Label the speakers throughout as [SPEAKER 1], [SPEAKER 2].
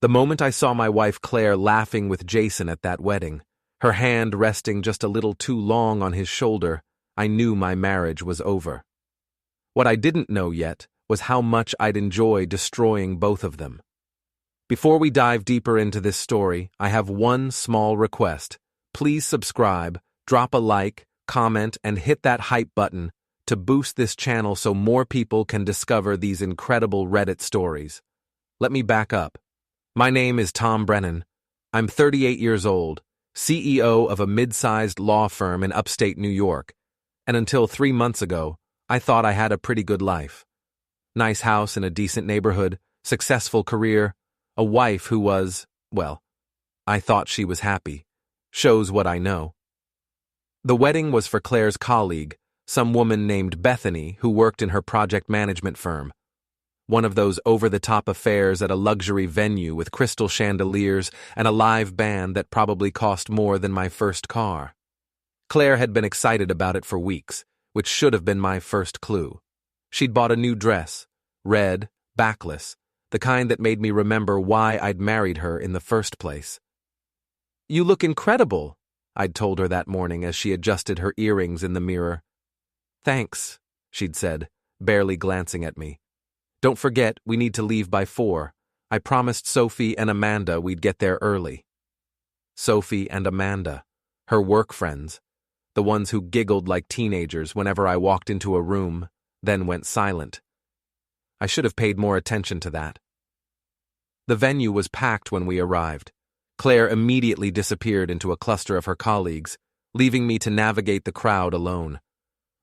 [SPEAKER 1] The moment I saw my wife Claire laughing with Jason at that wedding, her hand resting just a little too long on his shoulder, I knew my marriage was over. What I didn't know yet was how much I'd enjoy destroying both of them. Before we dive deeper into this story, I have one small request. Please subscribe, drop a like, comment, and hit that hype button to boost this channel so more people can discover these incredible Reddit stories. Let me back up. My name is Tom Brennan. I'm 38 years old, CEO of a mid-sized law firm in upstate New York, and until 3 months ago, I thought I had a pretty good life. Nice house in a decent neighborhood, successful career, a wife who was, well, I thought she was happy. Shows what I know. The wedding was for Claire's colleague, some woman named Bethany who worked in her project management firm. One of those over-the-top affairs at a luxury venue with crystal chandeliers and a live band that probably cost more than my first car. Claire had been excited about it for weeks, which should have been my first clue. She'd bought a new dress, red, backless, the kind that made me remember why I'd married her in the first place. "You look incredible," I'd told her that morning as she adjusted her earrings in the mirror. "Thanks," she'd said, barely glancing at me. "Don't forget, we need to leave by 4. I promised Sophie and Amanda we'd get there early." Sophie and Amanda, her work friends, the ones who giggled like teenagers whenever I walked into a room, then went silent. I should have paid more attention to that. The venue was packed when we arrived. Claire immediately disappeared into a cluster of her colleagues, leaving me to navigate the crowd alone.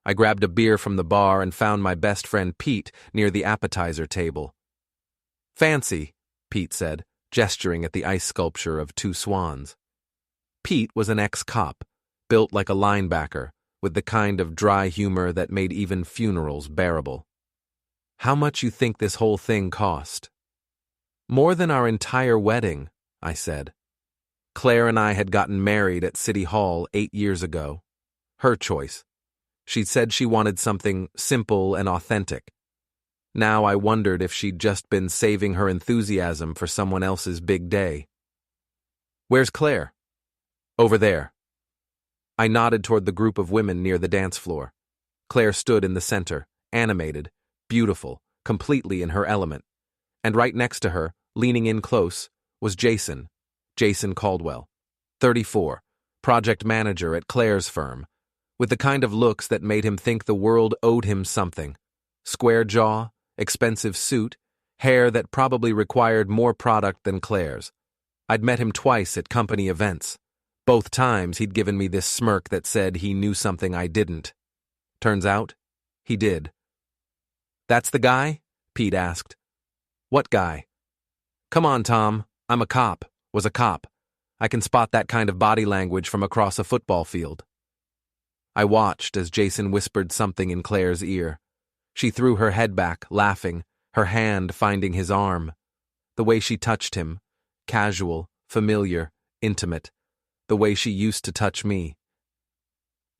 [SPEAKER 1] I grabbed a beer from the bar and found my best friend Pete near the appetizer table. "Fancy," Pete said, gesturing at the ice sculpture of 2 swans. Pete was an ex-cop, built like a linebacker, with the kind of dry humor that made even funerals bearable. "How much you think this whole thing cost?" "More than our entire wedding," I said. Claire and I had gotten married at City Hall 8 years ago. Her choice. She'd said she wanted something simple and authentic. Now I wondered if she'd just been saving her enthusiasm for someone else's big day. "Where's Claire?" "Over there." I nodded toward the group of women near the dance floor. Claire stood in the center, animated, beautiful, completely in her element. And right next to her, leaning in close, was Jason Caldwell, 34, project manager at Claire's firm, with the kind of looks that made him think the world owed him something. Square jaw, expensive suit, hair that probably required more product than Claire's. I'd met him twice at company events. Both times he'd given me this smirk that said he knew something I didn't. Turns out, he did. "That's the guy?" Pete asked. "What guy?" "Come on, Tom. I'm a cop. Was a cop. I can spot that kind of body language from across a football field." I watched as Jason whispered something in Claire's ear. She threw her head back, laughing, her hand finding his arm. The way she touched him, casual, familiar, intimate, the way she used to touch me.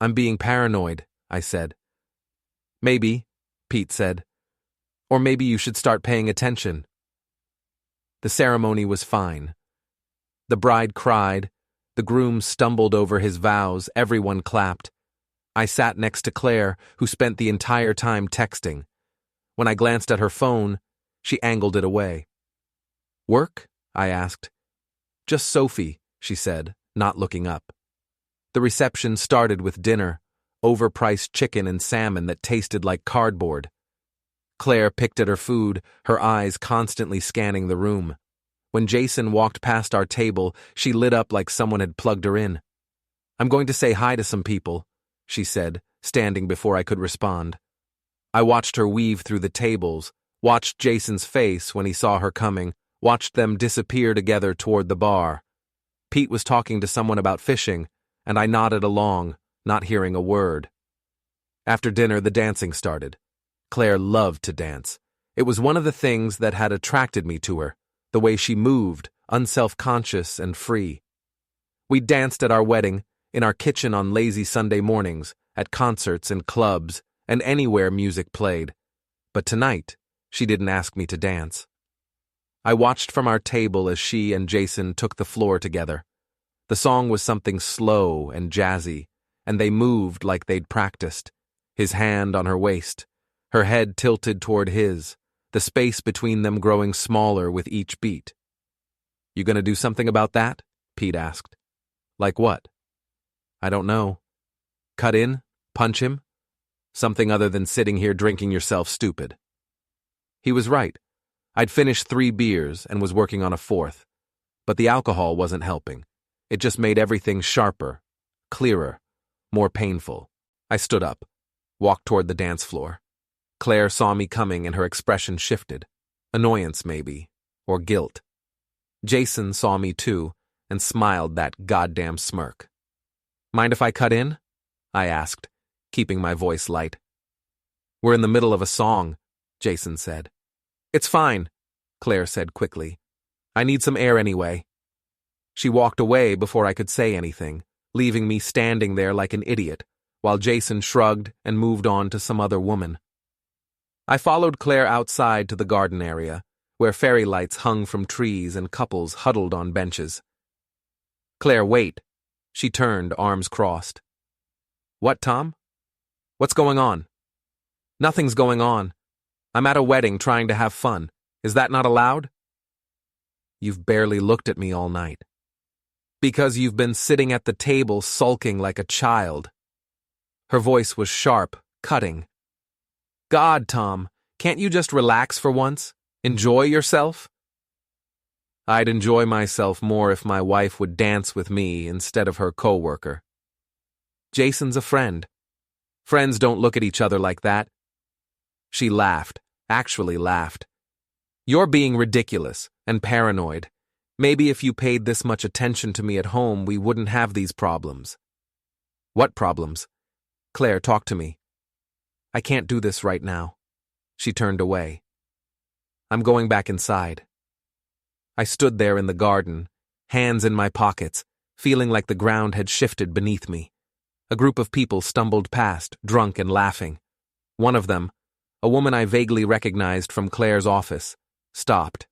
[SPEAKER 1] "I'm being paranoid," I said. "Maybe," Pete said. "Or maybe you should start paying attention." The ceremony was fine. The bride cried, the groom stumbled over his vows, everyone clapped. I sat next to Claire, who spent the entire time texting. When I glanced at her phone, she angled it away. "Work?" I asked. "Just Sophie," she said, not looking up. The reception started with dinner, overpriced chicken and salmon that tasted like cardboard. Claire picked at her food, her eyes constantly scanning the room. When Jason walked past our table, she lit up like someone had plugged her in. "I'm going to say hi to some people," she said, standing before I could respond. I watched her weave through the tables, watched Jason's face when he saw her coming, watched them disappear together toward the bar. Pete was talking to someone about fishing, and I nodded along, not hearing a word. After dinner, the dancing started. Claire loved to dance. It was one of the things that had attracted me to her, the way she moved, unself-conscious and free. We danced at our wedding, in our kitchen on lazy Sunday mornings, at concerts and clubs, and anywhere music played. But tonight, she didn't ask me to dance. I watched from our table as she and Jason took the floor together. The song was something slow and jazzy, and they moved like they'd practiced, his hand on her waist, her head tilted toward his, the space between them growing smaller with each beat. "You gonna do something about that?" Pete asked. "Like what?" "I don't know. Cut in? Punch him? Something other than sitting here drinking yourself stupid." He was right. I'd finished 3 beers and was working on a 4th, but the alcohol wasn't helping. It just made everything sharper, clearer, more painful. I stood up, walked toward the dance floor. Claire saw me coming and her expression shifted. Annoyance, maybe, or guilt. Jason saw me too and smiled that goddamn smirk. "Mind if I cut in?" I asked, keeping my voice light. "We're in the middle of a song," Jason said. "It's fine," Claire said quickly. "I need some air anyway." She walked away before I could say anything, leaving me standing there like an idiot, while Jason shrugged and moved on to some other woman. I followed Claire outside to the garden area, where fairy lights hung from trees and couples huddled on benches. "Claire, wait." She turned, arms crossed. "What, Tom? What's going on?" "Nothing's going on. I'm at a wedding trying to have fun. Is that not allowed?" "You've barely looked at me all night." "Because you've been sitting at the table sulking like a child." Her voice was sharp, cutting. "God, Tom, can't you just relax for once? Enjoy yourself?" "I'd enjoy myself more if my wife would dance with me instead of her coworker." "Jason's a friend. Friends don't look at each other like that." She laughed, actually laughed. "You're being ridiculous and paranoid. Maybe if you paid this much attention to me at home, we wouldn't have these problems." "What problems?" "Claire, talk to me." "I can't do this right now." She turned away. "I'm going back inside." I stood there in the garden, hands in my pockets, feeling like the ground had shifted beneath me. A group of people stumbled past, drunk and laughing. One of them, a woman I vaguely recognized from Claire's office, stopped.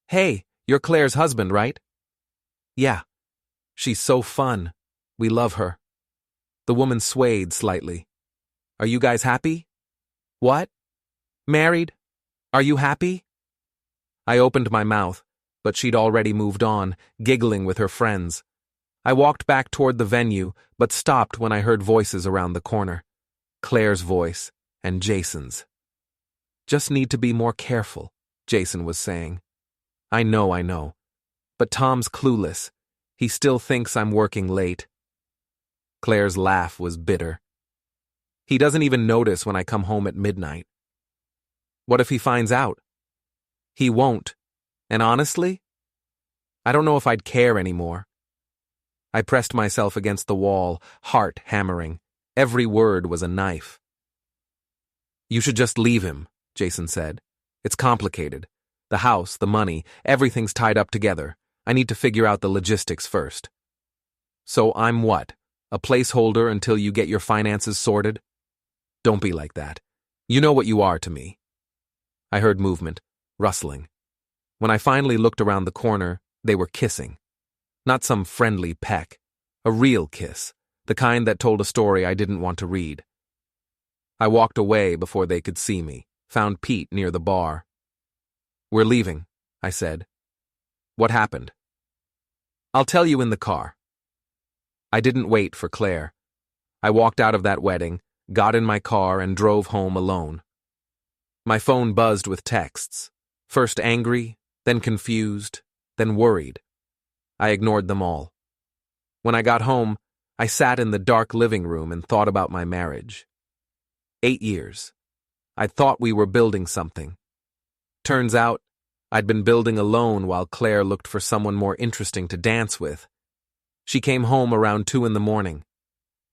[SPEAKER 1] "Hey, you're Claire's husband, right?" "Yeah. She's so fun. We love her." The woman swayed slightly. "Are you guys happy?" "What? Married? Are you happy?" I opened my mouth, but she'd already moved on, giggling with her friends. I walked back toward the venue, but stopped when I heard voices around the corner. Claire's voice and Jason's. "Just need to be more careful," Jason was saying. I know. But Tom's clueless. He still thinks I'm working late." Claire's laugh was bitter. "He doesn't even notice when I come home at midnight." "What if he finds out?" "He won't. And honestly, I don't know if I'd care anymore." I pressed myself against the wall, heart hammering. Every word was a knife. "You should just leave him," Jason said. "It's complicated. The house, the money, everything's tied up together. I need to figure out the logistics first." "So I'm what? A placeholder until you get your finances sorted?" "Don't be like that. You know what you are to me." I heard movement, rustling. When I finally looked around the corner, they were kissing. Not some friendly peck. A real kiss, the kind that told a story I didn't want to read. I walked away before they could see me, found Pete near the bar. "We're leaving," I said. "What happened?" "I'll tell you in the car." I didn't wait for Claire. I walked out of that wedding, got in my car, and drove home alone. My phone buzzed with texts, first angry, then confused, then worried. I ignored them all. When I got home, I sat in the dark living room and thought about my marriage. 8 years. I'd thought we were building something. Turns out, I'd been building alone while Claire looked for someone more interesting to dance with. She came home around 2 in the morning.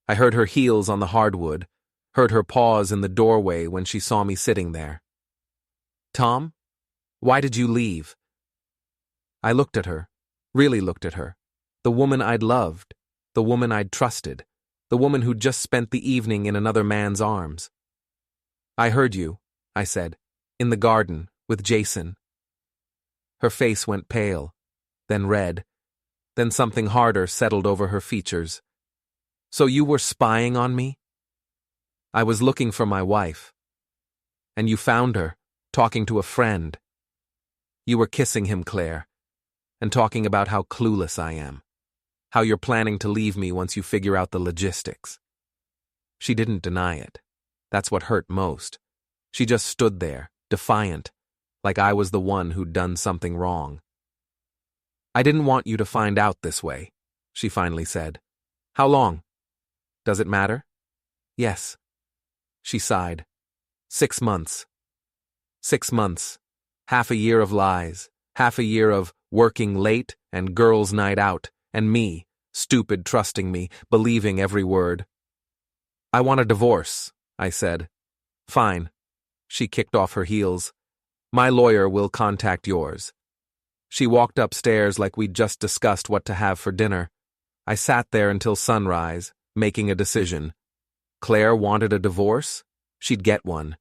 [SPEAKER 1] I heard her heels on the hardwood, heard her pause in the doorway when she saw me sitting there. "Tom, why did you leave?" I looked at her, really looked at her. The woman I'd loved, the woman I'd trusted, the woman who'd just spent the evening in another man's arms. "I heard you," I said, "in the garden, with Jason." Her face went pale, then red, then something harder settled over her features. So you were spying on me? I was looking for my wife. And you found her, talking to a friend. You were kissing him, Claire, and talking about how clueless I am. How you're planning to leave me once you figure out the logistics. She didn't deny it. That's what hurt most. She just stood there, defiant, like I was the one who'd done something wrong. I didn't want you to find out this way, she finally said. How long? Does it matter? Yes. She sighed. 6 months. 6 months. Half a year of lies. Half a year of working late and girls' night out. And me, stupid, trusting me, believing every word. I want a divorce, I said. Fine. She kicked off her heels. My lawyer will contact yours. She walked upstairs like we'd just discussed what to have for dinner. I sat there until sunrise, making a decision. Claire wanted a divorce? She'd get one.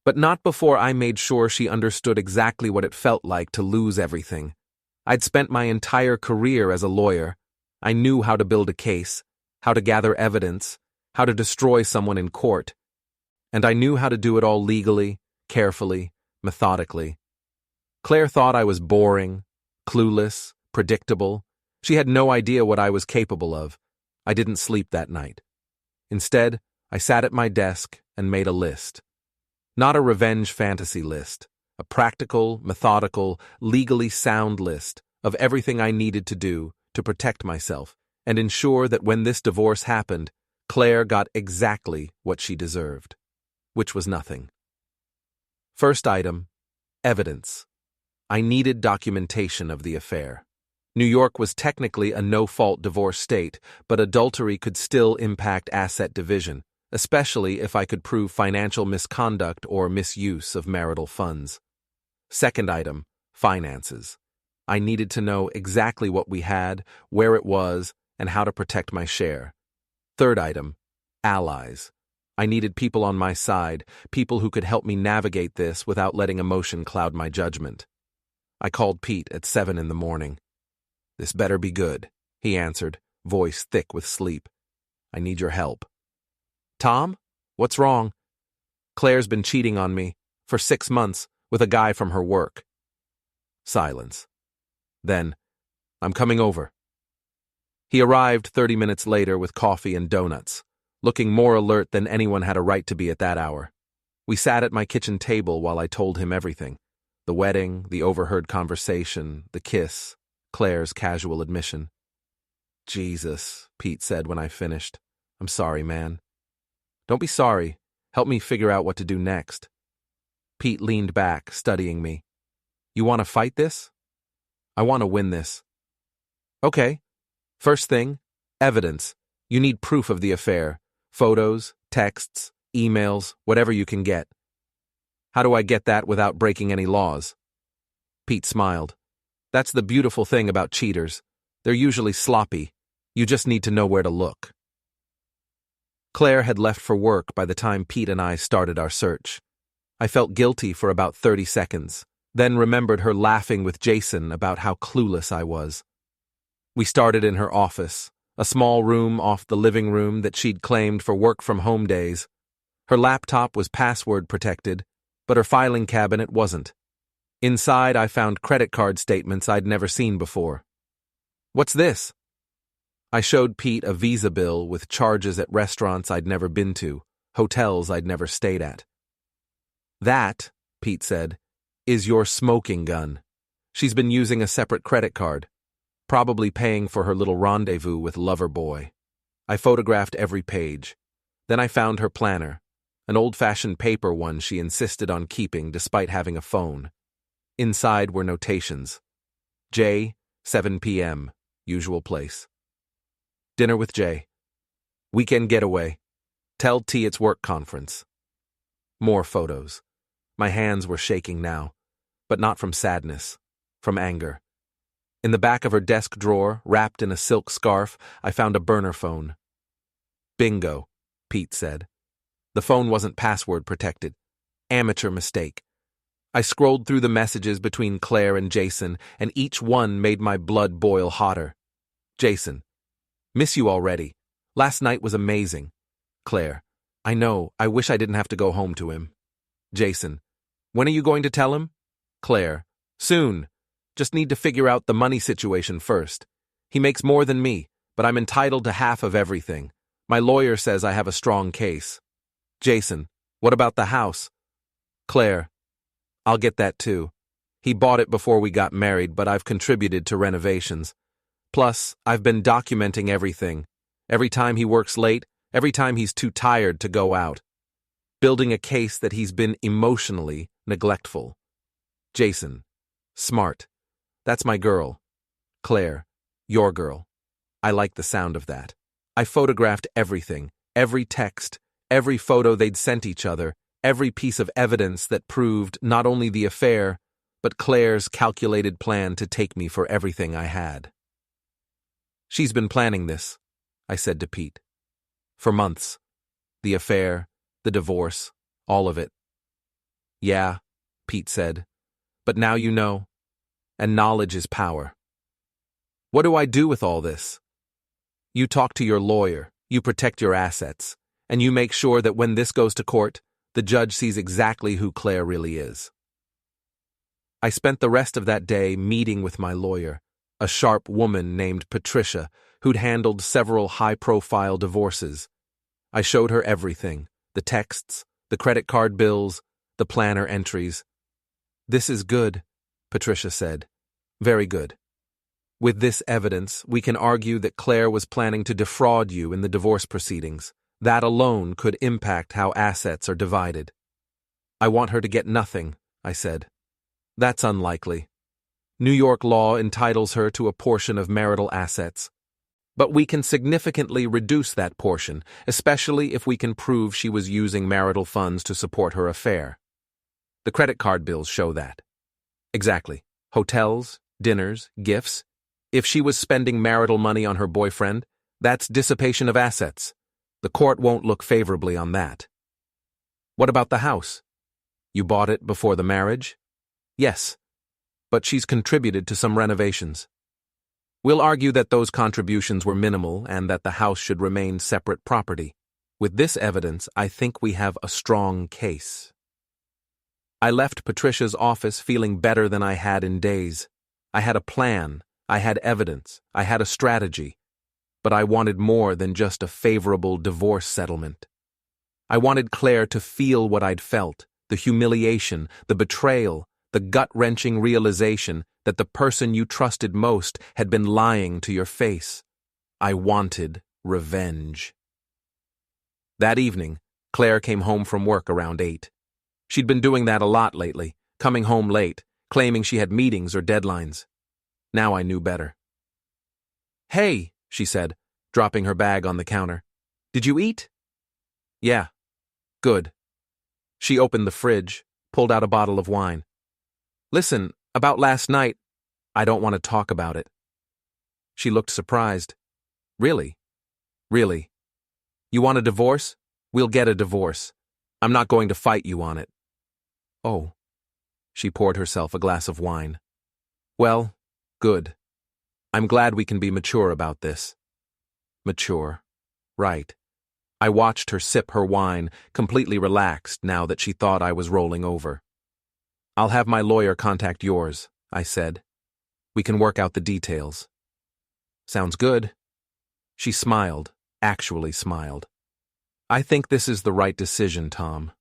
[SPEAKER 1] But not before I made sure she understood exactly what it felt like to lose everything. I'd spent my entire career as a lawyer. I knew how to build a case, how to gather evidence, how to destroy someone in court. And I knew how to do it all legally, carefully, methodically. Claire thought I was boring, clueless, predictable. She had no idea what I was capable of. I didn't sleep that night. Instead, I sat at my desk and made a list. Not a revenge fantasy list. A practical, methodical, legally sound list of everything I needed to do to protect myself and ensure that when this divorce happened, Claire got exactly what she deserved, which was nothing. First item, evidence. I needed documentation of the affair. New York was technically a no-fault divorce state, but adultery could still impact asset division, especially if I could prove financial misconduct or misuse of marital funds. Second item, finances. I needed to know exactly what we had, where it was, and how to protect my share. Third item, allies. I needed people on my side, people who could help me navigate this without letting emotion cloud my judgment. I called Pete at 7 in the morning. This better be good, he answered, voice thick with sleep. I need your help. Tom? What's wrong? Claire's been cheating on me for 6 months with a guy from her work. Silence. Then, I'm coming over. He arrived 30 minutes later with coffee and donuts, looking more alert than anyone had a right to be at that hour. We sat at my kitchen table while I told him everything. The wedding, the overheard conversation, the kiss, Claire's casual admission. Jesus, Pete said when I finished. I'm sorry, man. Don't be sorry. Help me figure out what to do next. Pete leaned back, studying me. You want to fight this? I want to win this. Okay. First thing, evidence. You need proof of the affair. Photos, texts, emails, whatever you can get. How do I get that without breaking any laws? Pete smiled. That's the beautiful thing about cheaters. They're usually sloppy. You just need to know where to look. Claire had left for work by the time Pete and I started our search. I felt guilty for about 30 seconds, then remembered her laughing with Jason about how clueless I was. We started in her office, a small room off the living room that she'd claimed for work-from-home days. Her laptop was password protected, but her filing cabinet wasn't. Inside, I found credit card statements I'd never seen before. What's this? I showed Pete a Visa bill with charges at restaurants I'd never been to, hotels I'd never stayed at. That, Pete said, is your smoking gun. She's been using a separate credit card, probably paying for her little rendezvous with lover boy. I photographed every page. Then I found her planner, an old-fashioned paper one she insisted on keeping despite having a phone. Inside were notations. J, 7 p.m., usual place. Dinner with Jay. Weekend getaway. Tell T it's work conference. More photos. My hands were shaking now, but not from sadness, from anger. In the back of her desk drawer, wrapped in a silk scarf, I found a burner phone. Bingo, Pete said. The phone wasn't password protected. Amateur mistake. I scrolled through the messages between Claire and Jason, and each one made my blood boil hotter. Jason: miss you already. Last night was amazing. Claire: I know, I wish I didn't have to go home to him. Jason: when are you going to tell him? Claire: soon. Just need to figure out the money situation first. He makes more than me, but I'm entitled to half of everything. My lawyer says I have a strong case. Jason: what about the house? Claire: I'll get that too. He bought it before we got married, but I've contributed to renovations. Plus, I've been documenting everything. Every time he works late, every time he's too tired to go out. Building a case that he's been emotionally neglectful. Jason: smart. That's my girl. Claire: your girl. I like the sound of that. I photographed everything, every text, every photo they'd sent each other, every piece of evidence that proved not only the affair, but Claire's calculated plan to take me for everything I had. She's been planning this, I said to Pete. For months. The affair, the divorce, all of it. Yeah, Pete said. But now you know. And knowledge is power. What do I do with all this? You talk to your lawyer, you protect your assets, and you make sure that when this goes to court, the judge sees exactly who Claire really is. I spent the rest of that day meeting with my lawyer, a sharp woman named Patricia, who'd handled several high-profile divorces. I showed her everything, the texts, the credit card bills, the planner entries. This is good, Patricia said. Very good. With this evidence, we can argue that Claire was planning to defraud you in the divorce proceedings. That alone could impact how assets are divided. I want her to get nothing, I said. That's unlikely. New York law entitles her to a portion of marital assets. But we can significantly reduce that portion, especially if we can prove she was using marital funds to support her affair. The credit card bills show that. Exactly. Hotels, dinners, gifts. If she was spending marital money on her boyfriend, that's dissipation of assets. The court won't look favorably on that. What about the house? You bought it before the marriage? Yes. But she's contributed to some renovations. We'll argue that those contributions were minimal and that the house should remain separate property. With this evidence, I think we have a strong case. I left Patricia's office feeling better than I had in days. I had a plan, I had evidence, I had a strategy. But I wanted more than just a favorable divorce settlement. I wanted Claire to feel what I'd felt, the humiliation, the betrayal, the gut-wrenching realization that the person you trusted most had been lying to your face. I wanted revenge. That evening, Claire came home from work around 8. She'd been doing that a lot lately, coming home late, claiming she had meetings or deadlines. Now I knew better. Hey, she said, dropping her bag on the counter. Did you eat? Yeah. Good. She opened the fridge, pulled out a bottle of wine. Listen, about last night, I don't want to talk about it. She looked surprised. Really? Really? You want a divorce? We'll get a divorce. I'm not going to fight you on it. Oh. She poured herself a glass of wine. Well, good. I'm glad we can be mature about this. Mature. Right. I watched her sip her wine, completely relaxed now that she thought I was rolling over. I'll have my lawyer contact yours, I said. We can work out the details. Sounds good. She smiled, actually smiled. I think this is the right decision, Tom.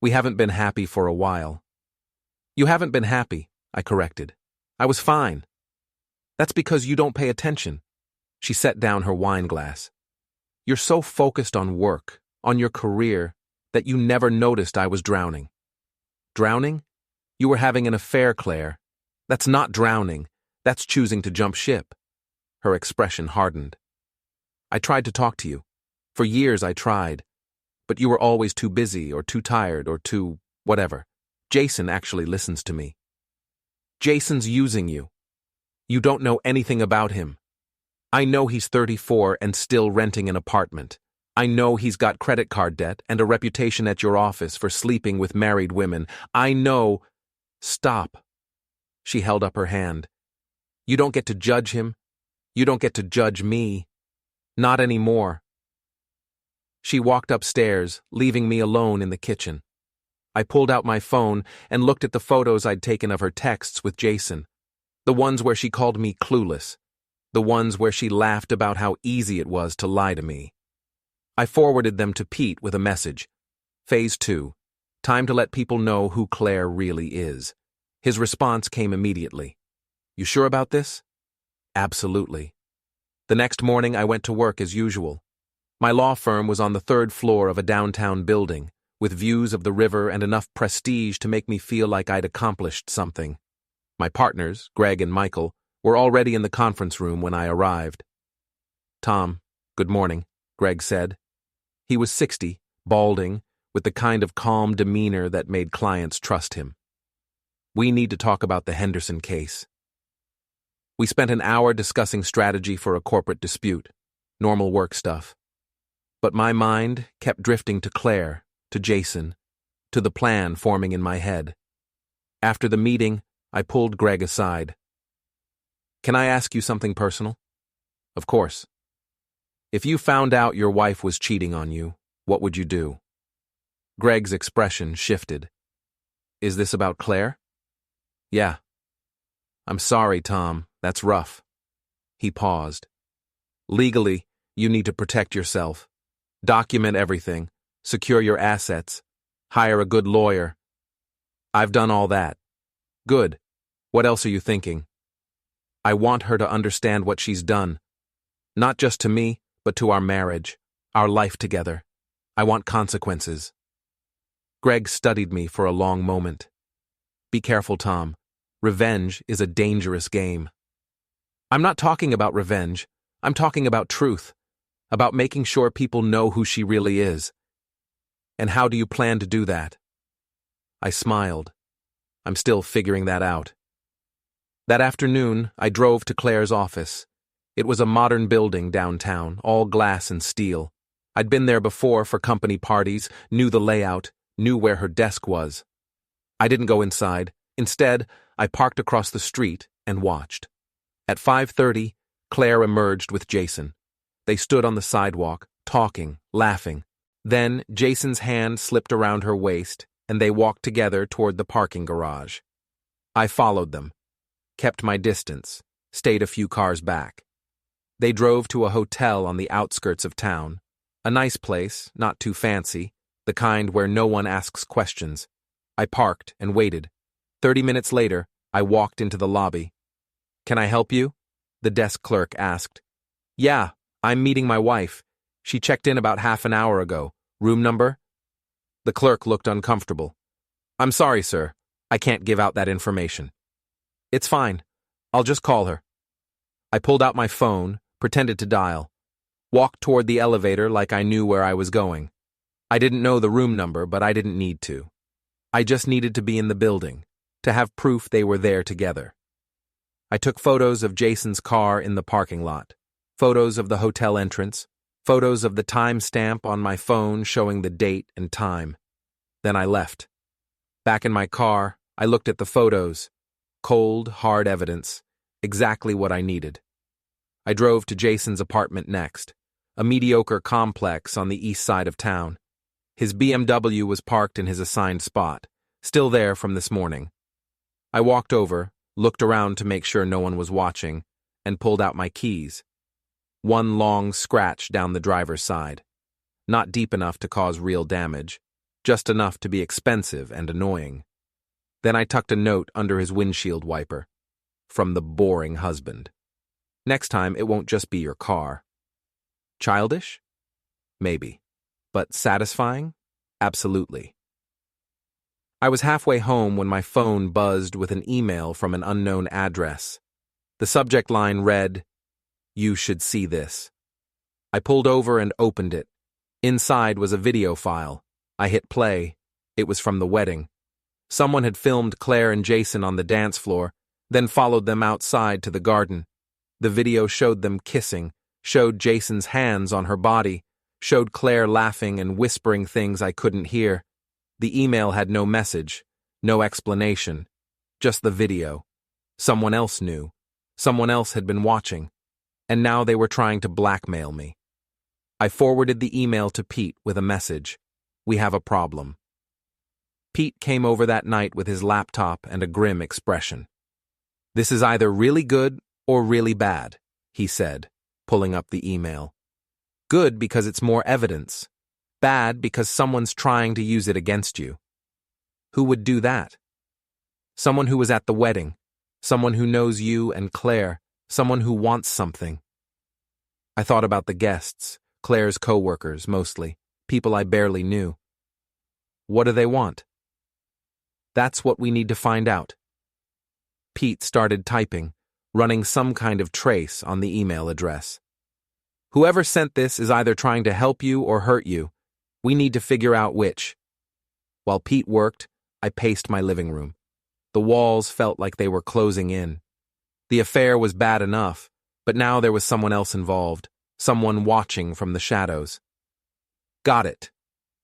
[SPEAKER 1] We haven't been happy for a while. You haven't been happy, I corrected. I was fine. That's because you don't pay attention. She set down her wine glass. You're so focused on work, on your career, that you never noticed I was drowning. Drowning? You were having an affair, Claire. That's not drowning. That's choosing to jump ship. Her expression hardened. I tried to talk to you. For years I tried. But you were always too busy or too tired or too whatever. Jason actually listens to me. Jason's using you. You don't know anything about him. I know he's 34 and still renting an apartment. I know he's got credit card debt and a reputation at your office for sleeping with married women. I know... Stop. She held up her hand. You don't get to judge him. You don't get to judge me. Not anymore. She walked upstairs, leaving me alone in the kitchen. I pulled out my phone and looked at the photos I'd taken of her texts with Jason. The ones where she called me clueless. The ones where she laughed about how easy it was to lie to me. I forwarded them to Pete with a message. Phase 2. Time to let people know who Claire really is. His response came immediately. You sure about this? Absolutely. The next morning I went to work as usual. My law firm was on the 3rd floor of a downtown building, with views of the river and enough prestige to make me feel like I'd accomplished something. My partners, Greg and Michael, were already in the conference room when I arrived. Tom, good morning, Greg said. He was 60, balding, with the kind of calm demeanor that made clients trust him. We need to talk about the Henderson case. We spent an hour discussing strategy for a corporate dispute, normal work stuff. But my mind kept drifting to Claire, to Jason, to the plan forming in my head. After the meeting, I pulled Greg aside. Can I ask you something personal? Of course. If you found out your wife was cheating on you, what would you do? Greg's expression shifted. Is this about Claire? Yeah. I'm sorry, Tom. That's rough. He paused. Legally, you need to protect yourself. Document everything. Secure your assets. Hire a good lawyer. I've done all that. Good. What else are you thinking? I want her to understand what she's done. Not just to me, but to our marriage, our life together. I want consequences. Greg studied me for a long moment. Be careful, Tom. Revenge is a dangerous game. I'm not talking about revenge. I'm talking about truth. About making sure people know who she really is. And how do you plan to do that? I smiled. I'm still figuring that out. That afternoon, I drove to Claire's office. It was a modern building downtown, all glass and steel. I'd been there before for company parties, knew the layout, knew where her desk was. I didn't go inside. Instead, I parked across the street and watched. At 5:30, Claire emerged with Jason. They stood on the sidewalk, talking, laughing. Then Jason's hand slipped around her waist, and they walked together toward the parking garage. I followed them, kept my distance, stayed a few cars back. They drove to a hotel on the outskirts of town. A nice place, not too fancy, the kind where no one asks questions. I parked and waited. 30 minutes later, I walked into the lobby. Can I help you? The desk clerk asked. Yeah, I'm meeting my wife. She checked in about half an hour ago. Room number? The clerk looked uncomfortable. I'm sorry, sir. I can't give out that information. It's fine. I'll just call her. I pulled out my phone, pretended to dial, walked toward the elevator like I knew where I was going. I didn't know the room number, but I didn't need to. I just needed to be in the building, to have proof they were there together. I took photos of Jason's car in the parking lot, photos of the hotel entrance, photos of the timestamp on my phone showing the date and time. Then I left. Back in my car, I looked at the photos. Cold, hard evidence. Exactly what I needed. I drove to Jason's apartment next, a mediocre complex on the east side of town. His BMW was parked in his assigned spot, still there from this morning. I walked over, looked around to make sure no one was watching, and pulled out my keys. One long scratch down the driver's side. Not deep enough to cause real damage, just enough to be expensive and annoying. Then I tucked a note under his windshield wiper. From the boring husband. Next time, it won't just be your car. Childish? Maybe. But satisfying? Absolutely. I was halfway home when my phone buzzed with an email from an unknown address. The subject line read, "You should see this." I pulled over and opened it. Inside was a video file. I hit play. It was from the wedding. Someone had filmed Claire and Jason on the dance floor, then followed them outside to the garden. The video showed them kissing, showed Jason's hands on her body, showed Claire laughing and whispering things I couldn't hear. The email had no message, no explanation, just the video. Someone else knew. Someone else had been watching. And now they were trying to blackmail me. I forwarded the email to Pete with a message. We have a problem. Pete came over that night with his laptop and a grim expression. This is either really good or really bad, he said, pulling up the email. Good because it's more evidence. Bad because someone's trying to use it against you. Who would do that? Someone who was at the wedding. Someone who knows you and Claire. Someone who wants something. I thought about the guests, Claire's coworkers mostly, people I barely knew. What do they want? That's what we need to find out. Pete started typing, running some kind of trace on the email address. Whoever sent this is either trying to help you or hurt you. We need to figure out which. While Pete worked, I paced my living room. The walls felt like they were closing in. The affair was bad enough, but now there was someone else involved, someone watching from the shadows. Got it,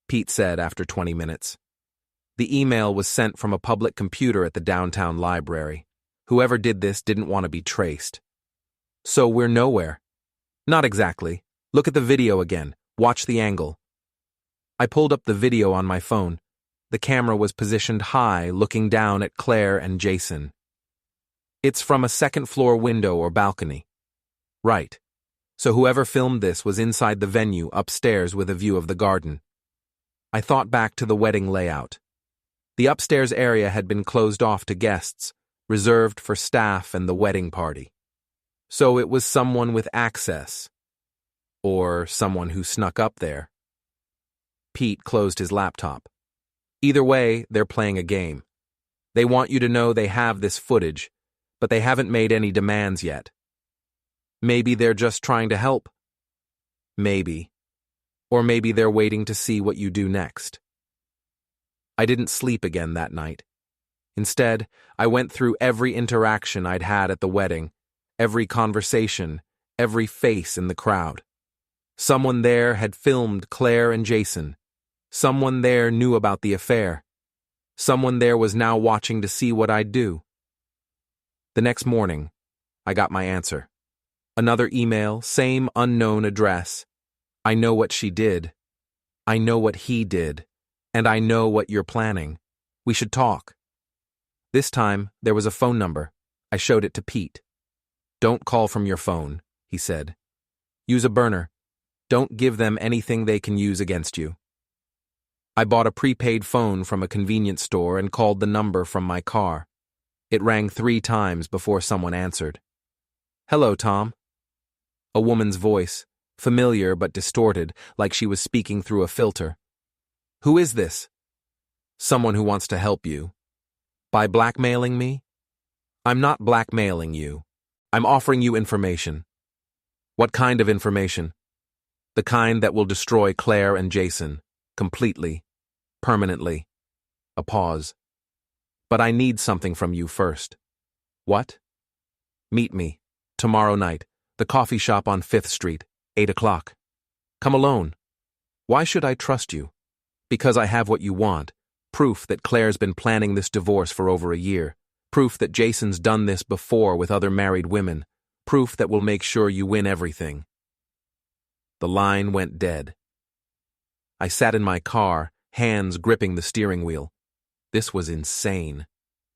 [SPEAKER 1] Pete said after 20 minutes. The email was sent from a public computer at the downtown library. Whoever did this didn't want to be traced. So we're nowhere. Not exactly. Look at the video again. Watch the angle. I pulled up the video on my phone. The camera was positioned high, looking down at Claire and Jason. It's from a second-floor window or balcony. Right. So whoever filmed this was inside the venue upstairs with a view of the garden. I thought back to the wedding layout. The upstairs area had been closed off to guests, reserved for staff and the wedding party. So it was someone with access. Or someone who snuck up there. Pete closed his laptop. Either way, they're playing a game. They want you to know they have this footage, but they haven't made any demands yet. Maybe they're just trying to help. Maybe. Or maybe they're waiting to see what you do next. I didn't sleep again that night. Instead, I went through every interaction I'd had at the wedding, every conversation, every face in the crowd. Someone there had filmed Claire and Jason. Someone there knew about the affair. Someone there was now watching to see what I'd do. The next morning, I got my answer. Another email, same unknown address. I know what she did. I know what he did. And I know what you're planning. We should talk. This time, there was a phone number. I showed it to Pete. Don't call from your phone, he said. Use a burner. Don't give them anything they can use against you. I bought a prepaid phone from a convenience store and called the number from my car. It rang 3 times before someone answered. Hello, Tom. A woman's voice, familiar but distorted, like she was speaking through a filter. Who is this? Someone who wants to help you. By blackmailing me? I'm not blackmailing you. I'm offering you information. What kind of information? The kind that will destroy Claire and Jason. Completely. Permanently. A pause. But I need something from you first. What? Meet me. Tomorrow night. The coffee shop on 5th Street. 8 o'clock. Come alone. Why should I trust you? Because I have what you want. Proof that Claire's been planning this divorce for over a year. Proof that Jason's done this before with other married women. Proof that will make sure you win everything. The line went dead. I sat in my car, hands gripping the steering wheel. This was insane.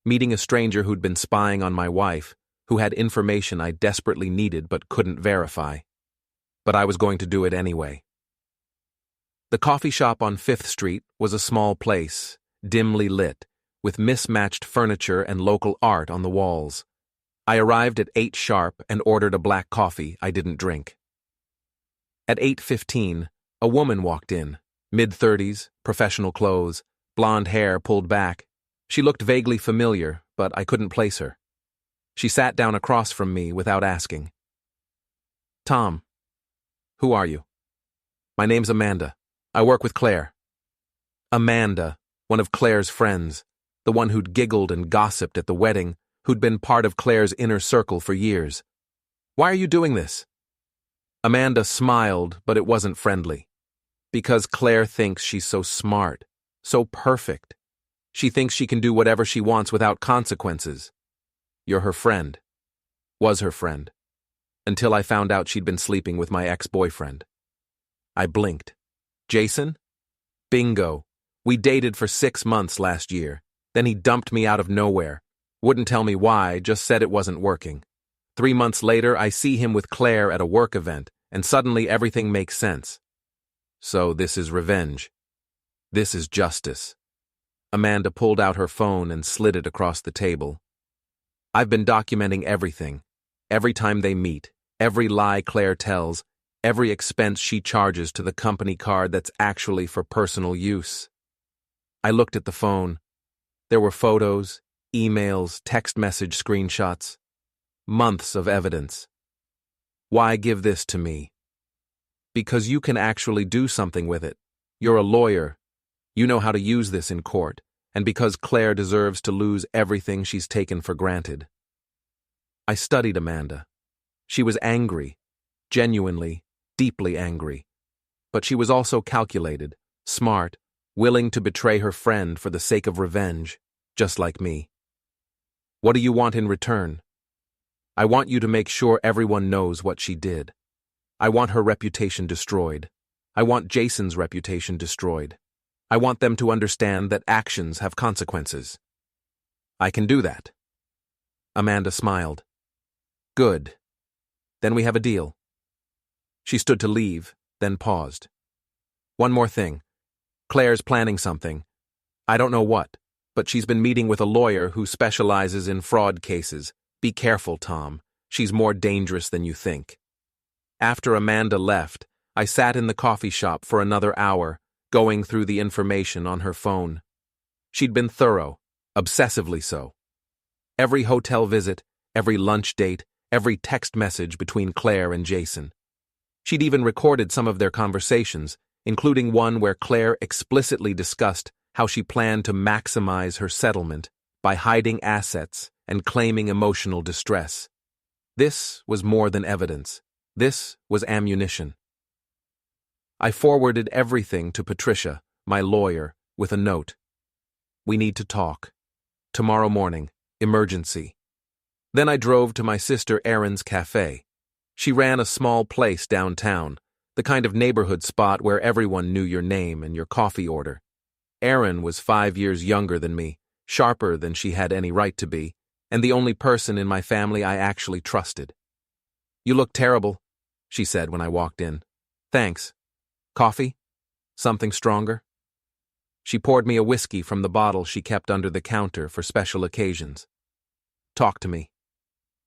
[SPEAKER 1] Meeting a stranger who'd been spying on my wife, who had information I desperately needed but couldn't verify. But I was going to do it anyway. The coffee shop on 5th Street was a small place, dimly lit, with mismatched furniture and local art on the walls. I arrived at 8 sharp and ordered a black coffee I didn't drink. At 8:15, a woman walked in, mid-30s, professional clothes, blonde hair pulled back. She looked vaguely familiar, but I couldn't place her. She sat down across from me without asking. Tom. Who are you? My name's Amanda. I work with Claire. Amanda, one of Claire's friends, the one who'd giggled and gossiped at the wedding, who'd been part of Claire's inner circle for years. Why are you doing this? Amanda smiled, but it wasn't friendly. Because Claire thinks she's so smart, so perfect. She thinks she can do whatever she wants without consequences. You're her friend. Was her friend. Until I found out she'd been sleeping with my ex-boyfriend. I blinked. Jason? Bingo. We dated for 6 months last year. Then he dumped me out of nowhere. Wouldn't tell me why, just said it wasn't working. 3 months later, I see him with Claire at a work event, and suddenly everything makes sense. So this is revenge. This is justice. Amanda pulled out her phone and slid it across the table. I've been documenting everything. Every time they meet, every lie Claire tells, every expense she charges to the company card that's actually for personal use. I looked at the phone. There were photos, emails, text message screenshots. Months of evidence. Why give this to me? Because you can actually do something with it. You're a lawyer. You know how to use this in court, and because Claire deserves to lose everything she's taken for granted. I studied Amanda. She was angry, genuinely, deeply angry. But she was also calculated, smart, willing to betray her friend for the sake of revenge, just like me. What do you want in return? I want you to make sure everyone knows what she did. I want her reputation destroyed. I want Jason's reputation destroyed. I want them to understand that actions have consequences. I can do that. Amanda smiled. Good. Then we have a deal. She stood to leave, then paused. One more thing. Claire's planning something. I don't know what, but she's been meeting with a lawyer who specializes in fraud cases. Be careful, Tom. She's more dangerous than you think. After Amanda left, I sat in the coffee shop for another hour, going through the information on her phone. She'd been thorough, obsessively so. Every hotel visit, every lunch date, every text message between Claire and Jason. She'd even recorded some of their conversations, including one where Claire explicitly discussed how she planned to maximize her settlement by hiding assets and claiming emotional distress. This was more than evidence. This was ammunition. I forwarded everything to Patricia, my lawyer, with a note. We need to talk. Tomorrow morning. Emergency. Then I drove to my sister Erin's cafe. She ran a small place downtown, the kind of neighborhood spot where everyone knew your name and your coffee order. Erin was 5 years younger than me, sharper than she had any right to be, and the only person in my family I actually trusted. You look terrible, she said when I walked in. Thanks. Coffee? Something stronger? She poured me a whiskey from the bottle she kept under the counter for special occasions. Talk to me.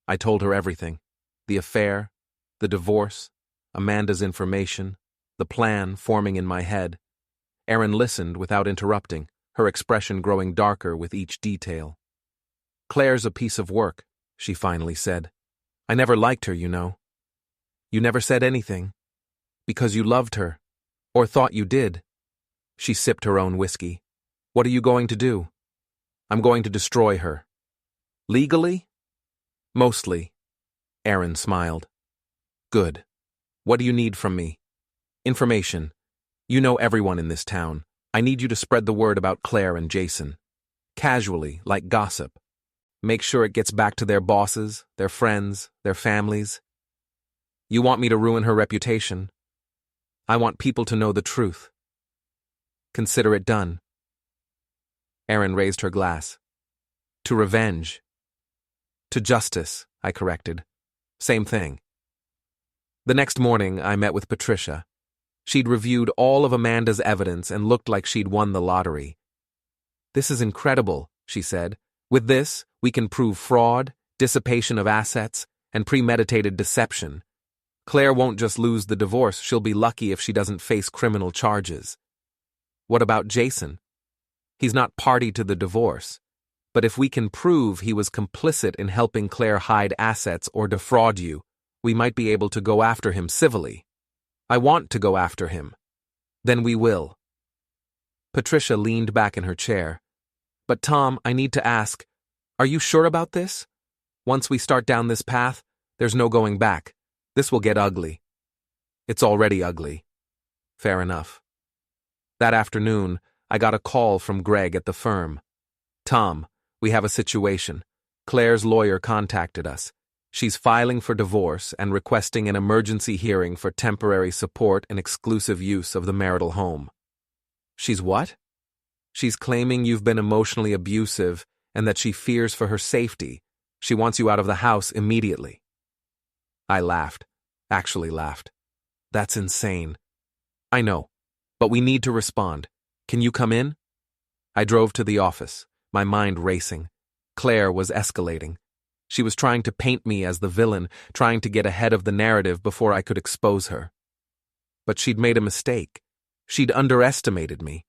[SPEAKER 1] I told her everything. The affair, the divorce, Amanda's information, the plan forming in my head. Erin listened without interrupting, her expression growing darker with each detail. Claire's a piece of work, she finally said. I never liked her, you know. You never said anything. Because you loved her. Or thought you did. She sipped her own whiskey. What are you going to do? I'm going to destroy her. Legally? Mostly. Erin smiled. Good. What do you need from me? Information. You know everyone in this town. I need you to spread the word about Claire and Jason. Casually, like gossip. Make sure it gets back to their bosses, their friends, their families. You want me to ruin her reputation? I want people to know the truth. Consider it done. Erin raised her glass. To revenge. To justice, I corrected. Same thing. The next morning, I met with Patricia. She'd reviewed all of Amanda's evidence and looked like she'd won the lottery. This is incredible, she said. With this, we can prove fraud, dissipation of assets, and premeditated deception. Claire won't just lose the divorce, she'll be lucky if she doesn't face criminal charges. What about Jason? He's not party to the divorce. But if we can prove he was complicit in helping Claire hide assets or defraud you, we might be able to go after him civilly. I want to go after him. Then we will. Patricia leaned back in her chair. But Tom, I need to ask, are you sure about this? Once we start down this path, there's no going back. This will get ugly. It's already ugly. Fair enough. That afternoon, I got a call from Greg at the firm. Tom, we have a situation. Claire's lawyer contacted us. She's filing for divorce and requesting an emergency hearing for temporary support and exclusive use of the marital home. She's what? She's claiming you've been emotionally abusive and that she fears for her safety. She wants you out of the house immediately. I laughed. Actually laughed. That's insane. I know, but we need to respond. Can you come in? I drove to the office, my mind racing. Claire was escalating. She was trying to paint me as the villain, trying to get ahead of the narrative before I could expose her. But she'd made a mistake. She'd underestimated me.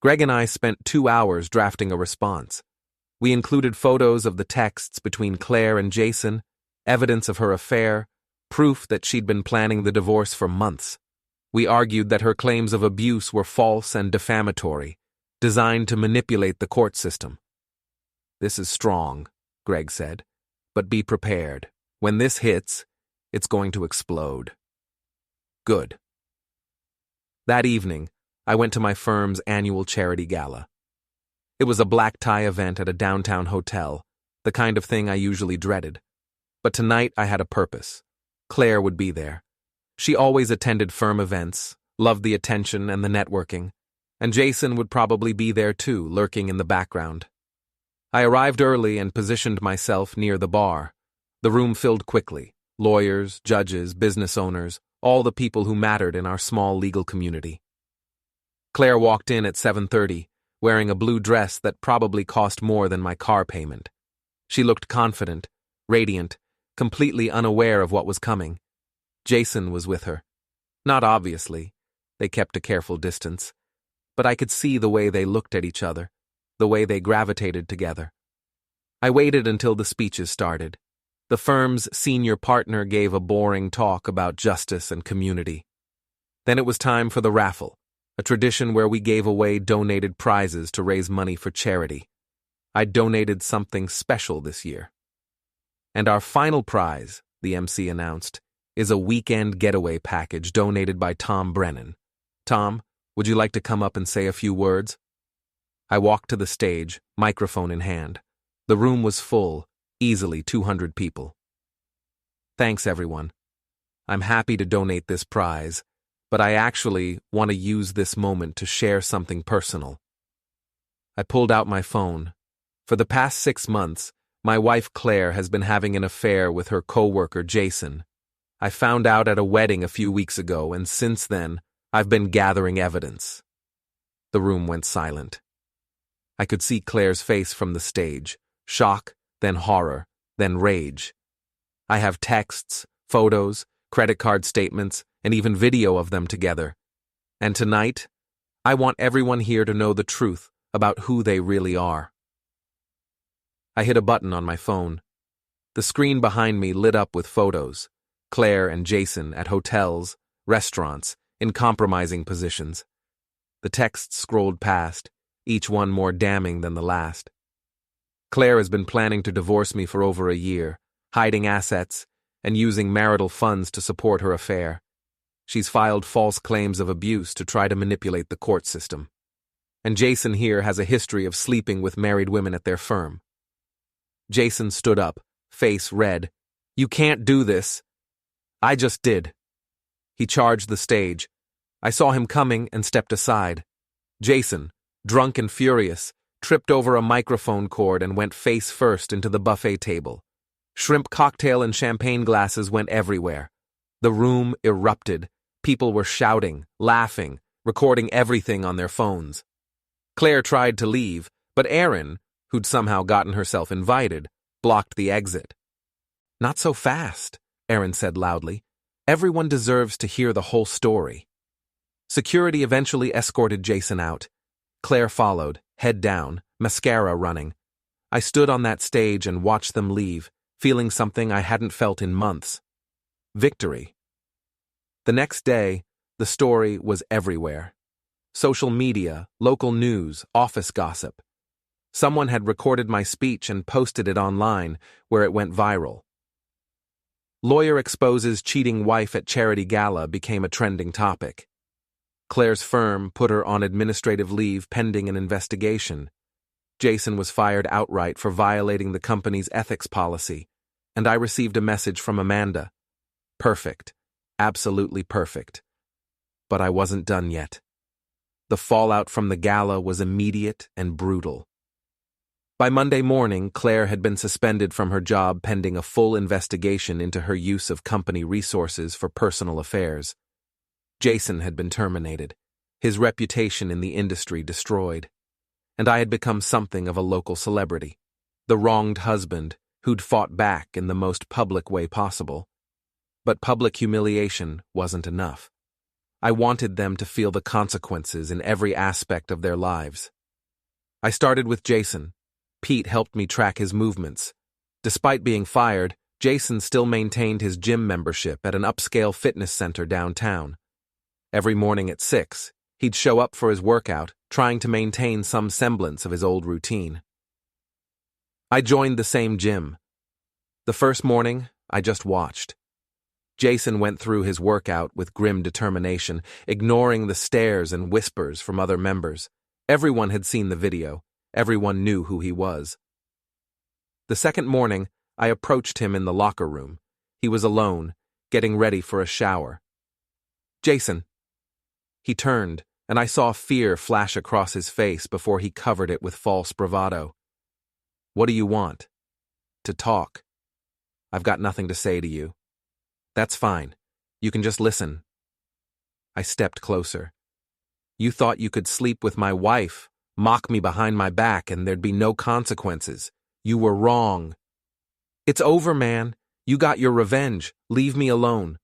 [SPEAKER 1] Greg and I spent 2 hours drafting a response. We included photos of the texts between Claire and Jason, evidence of her affair, proof that she'd been planning the divorce for months. We argued that her claims of abuse were false and defamatory, designed to manipulate the court system. This is strong, Greg said, but be prepared. When this hits, it's going to explode. Good. That evening, I went to my firm's annual charity gala. It was a black tie event at a downtown hotel, the kind of thing I usually dreaded. But tonight I had a purpose. Claire would be there. She always attended firm events, loved the attention and the networking, and Jason would probably be there too, lurking in the background. I arrived early and positioned myself near the bar. The room filled quickly. Lawyers, judges, business owners, all the people who mattered in our small legal community. Claire walked in at 7:30, wearing a blue dress that probably cost more than my car payment. She looked confident, radiant, completely unaware of what was coming. Jason was with her. Not obviously. They kept a careful distance. But I could see the way they looked at each other, the way they gravitated together. I waited until the speeches started. The firm's senior partner gave a boring talk about justice and community. Then it was time for the raffle, a tradition where we gave away donated prizes to raise money for charity. I donated something special this year. And our final prize, the MC announced, is a weekend getaway package donated by Tom Brennan. Tom, would you like to come up and say a few words? I walked to the stage, microphone in hand. The room was full, easily 200 people. Thanks, everyone. I'm happy to donate this prize, but I actually want to use this moment to share something personal. I pulled out my phone. For the past 6 months, my wife Claire has been having an affair with her coworker Jason. I found out at a wedding a few weeks ago, and since then, I've been gathering evidence. The room went silent. I could see Claire's face from the stage, shock, then horror, then rage. I have texts, photos, credit card statements, and even video of them together. And tonight, I want everyone here to know the truth about who they really are. I hit a button on my phone. The screen behind me lit up with photos. Claire and Jason at hotels, restaurants, in compromising positions. The texts scrolled past, each one more damning than the last. Claire has been planning to divorce me for over a year, hiding assets, and using marital funds to support her affair. She's filed false claims of abuse to try to manipulate the court system. And Jason here has a history of sleeping with married women at their firm. Jason stood up, face red. "You can't do this." "I just did." He charged the stage. I saw him coming and stepped aside. Jason, drunk and furious, tripped over a microphone cord and went face first into the buffet table. Shrimp cocktail and champagne glasses went everywhere. The room erupted. People were shouting, laughing, recording everything on their phones. Claire tried to leave, but Erin, who'd somehow gotten herself invited, blocked the exit. "Not so fast," Erin said loudly. "Everyone deserves to hear the whole story." Security eventually escorted Jason out. Claire followed, head down, mascara running. I stood on that stage and watched them leave, feeling something I hadn't felt in months. Victory. The next day, the story was everywhere. Social media, local news, office gossip. Someone had recorded my speech and posted it online, where it went viral. Lawyer exposes cheating wife at charity gala became a trending topic. Claire's firm put her on administrative leave pending an investigation. Jason was fired outright for violating the company's ethics policy, and I received a message from Amanda. Perfect. Absolutely perfect. But I wasn't done yet. The fallout from the gala was immediate and brutal. By Monday morning, Claire had been suspended from her job pending a full investigation into her use of company resources for personal affairs. Jason had been terminated, his reputation in the industry destroyed, and I had become something of a local celebrity, the wronged husband who'd fought back in the most public way possible. But public humiliation wasn't enough. I wanted them to feel the consequences in every aspect of their lives. I started with Jason. Pete helped me track his movements. Despite being fired, Jason still maintained his gym membership at an upscale fitness center downtown. Every morning at 6, he'd show up for his workout, trying to maintain some semblance of his old routine. I joined the same gym. The first morning, I just watched. Jason went through his workout with grim determination, ignoring the stares and whispers from other members. Everyone had seen the video. Everyone knew who he was. The second morning, I approached him in the locker room. He was alone, getting ready for a shower. "Jason." He turned, and I saw fear flash across his face before he covered it with false bravado. "What do you want?" "To talk. I've got nothing to say to you." "That's fine. You can just listen." I stepped closer. "You thought you could sleep with my wife, mock me behind my back, and there'd be no consequences. You were wrong." "It's over, man. You got your revenge. Leave me alone."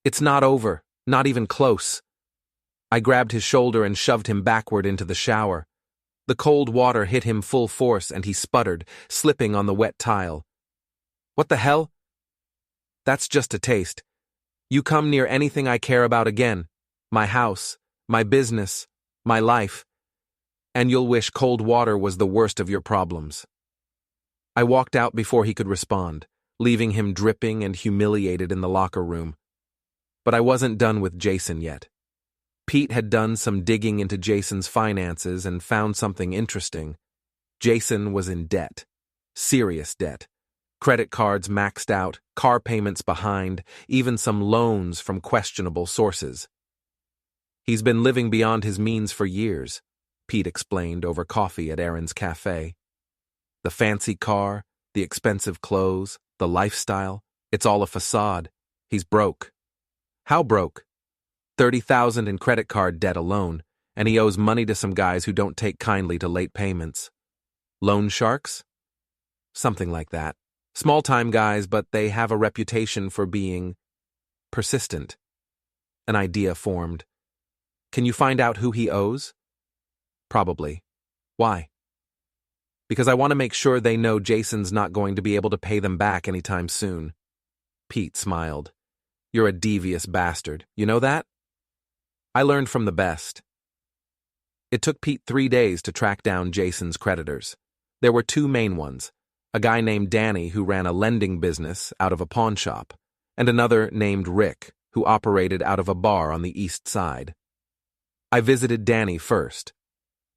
[SPEAKER 1] "It's not over. Not even close." I grabbed his shoulder and shoved him backward into the shower. The cold water hit him full force and he sputtered, slipping on the wet tile. "What the hell?" "That's just a taste. You come near anything I care about again, my house, my business, my life, and you'll wish cold water was the worst of your problems." I walked out before he could respond, leaving him dripping and humiliated in the locker room. But I wasn't done with Jason yet. Pete had done some digging into Jason's finances and found something interesting. Jason was in debt. Serious debt. Credit cards maxed out, car payments behind, even some loans from questionable sources. "He's been living beyond his means for years," Pete explained over coffee at Aaron's cafe. "The fancy car, the expensive clothes, the lifestyle, it's all a facade. He's broke." "How broke?" "30,000 in credit card debt alone, and he owes money to some guys who don't take kindly to late payments." "Loan sharks?" "Something like that. Small-time guys, but they have a reputation for being persistent." An idea formed. "Can you find out who he owes?" "Probably. Why?" "Because I want to make sure they know Jason's not going to be able to pay them back anytime soon." Pete smiled. "You're a devious bastard. You know that?" "I learned from the best." It took Pete 3 days to track down Jason's creditors. There were 2 main ones, a guy named Danny who ran a lending business out of a pawn shop, and another named Rick who operated out of a bar on the east side. I visited Danny first.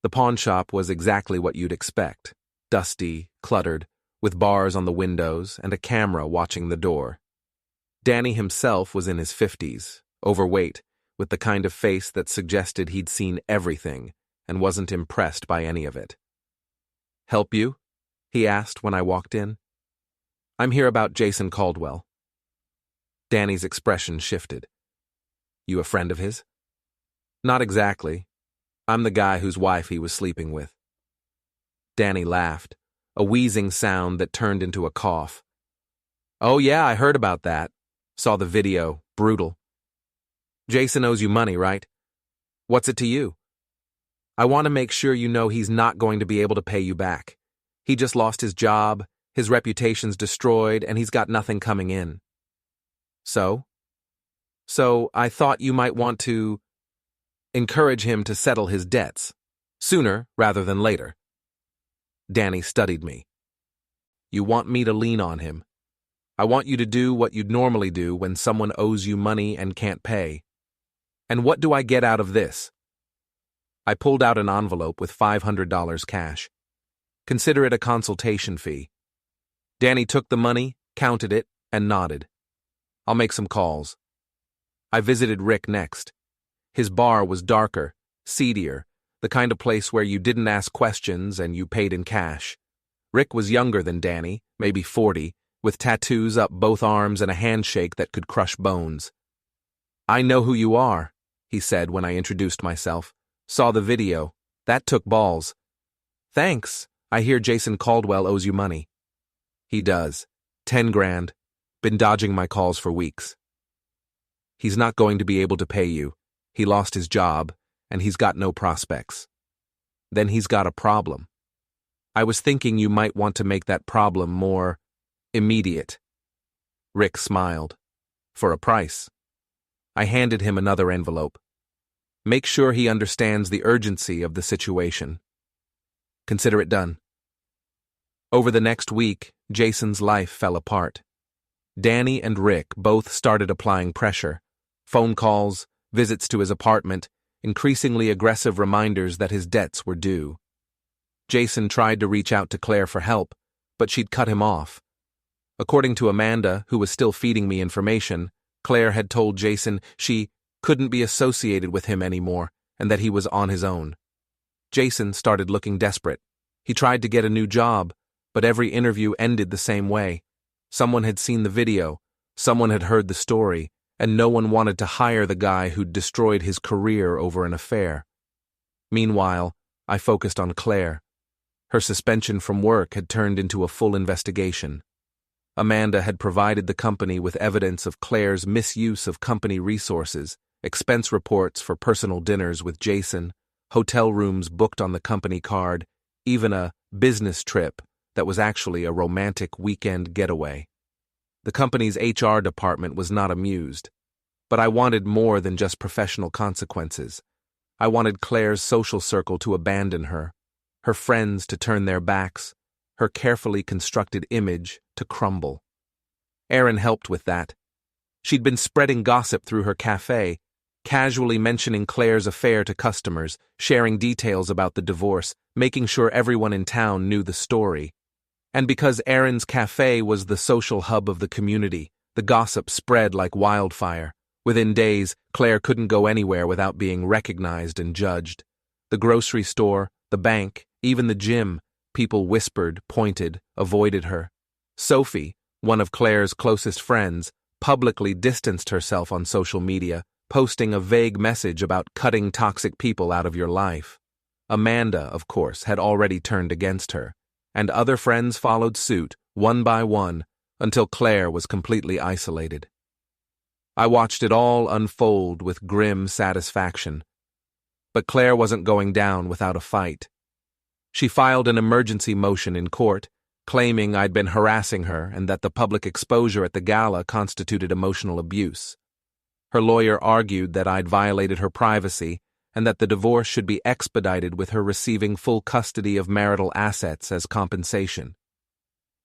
[SPEAKER 1] The pawn shop was exactly what you'd expect, dusty, cluttered, with bars on the windows and a camera watching the door. Danny himself was in his 50s, overweight, with the kind of face that suggested he'd seen everything and wasn't impressed by any of it. "Help you?" he asked when I walked in. "I'm here about Jason Caldwell." Danny's expression shifted. "You a friend of his?" "Not exactly. I'm the guy whose wife he was sleeping with." Danny laughed, a wheezing sound that turned into a cough. "Oh yeah, I heard about that. Saw the video. Brutal. Jason owes you money, right? What's it to you?" "I want to make sure you know he's not going to be able to pay you back. He just lost his job, his reputation's destroyed, and he's got nothing coming in." So I thought you might want to encourage him to settle his debts, sooner rather than later." Danny studied me. "You want me to lean on him. I want you to do what you'd normally do when someone owes you money and can't pay. And what do I get out of this?" I pulled out an envelope with $500 cash. Consider it a consultation fee. Danny took the money, counted it, and nodded. I'll make some calls. I visited Rick next. His bar was darker, seedier, the kind of place where you didn't ask questions and you paid in cash. Rick was younger than Danny, maybe 40, with tattoos up both arms and a handshake that could crush bones. I know who you are, he said when I introduced myself. Saw the video. That took balls. Thanks. I hear Jason Caldwell owes you money. He does. 10 grand. Been dodging my calls for weeks. He's not going to be able to pay you. He lost his job, and he's got no prospects. Then he's got a problem. I was thinking you might want to make that problem more immediate. Rick smiled. For a price. I handed him another envelope. Make sure he understands the urgency of the situation. Consider it done. Over the next week, Jason's life fell apart. Danny and Rick both started applying pressure. Phone calls, visits to his apartment, increasingly aggressive reminders that his debts were due. Jason tried to reach out to Claire for help, but she'd cut him off. According to Amanda, who was still feeding me information, Claire had told Jason she couldn't be associated with him anymore and that he was on his own. Jason started looking desperate. He tried to get a new job, but every interview ended the same way. Someone had seen the video, someone had heard the story, and no one wanted to hire the guy who'd destroyed his career over an affair. Meanwhile, I focused on Claire. Her suspension from work had turned into a full investigation. Amanda had provided the company with evidence of Claire's misuse of company resources, expense reports for personal dinners with Jason, hotel rooms booked on the company card, even a business trip that was actually a romantic weekend getaway. The company's HR department was not amused, but I wanted more than just professional consequences. I wanted Claire's social circle to abandon her, her friends to turn their backs, her carefully constructed image to crumble. Erin helped with that. She'd been spreading gossip through her cafe, casually mentioning Claire's affair to customers, sharing details about the divorce, making sure everyone in town knew the story. And because Erin's cafe was the social hub of the community, the gossip spread like wildfire. Within days, Claire couldn't go anywhere without being recognized and judged. The grocery store, the bank, even the gym, people whispered, pointed, avoided her. Sophie, one of Claire's closest friends, publicly distanced herself on social media, posting a vague message about cutting toxic people out of your life. Amanda, of course, had already turned against her, and other friends followed suit, one by one, until Claire was completely isolated. I watched it all unfold with grim satisfaction. But Claire wasn't going down without a fight. She filed an emergency motion in court, claiming I'd been harassing her and that the public exposure at the gala constituted emotional abuse. Her lawyer argued that I'd violated her privacy and that the divorce should be expedited with her receiving full custody of marital assets as compensation.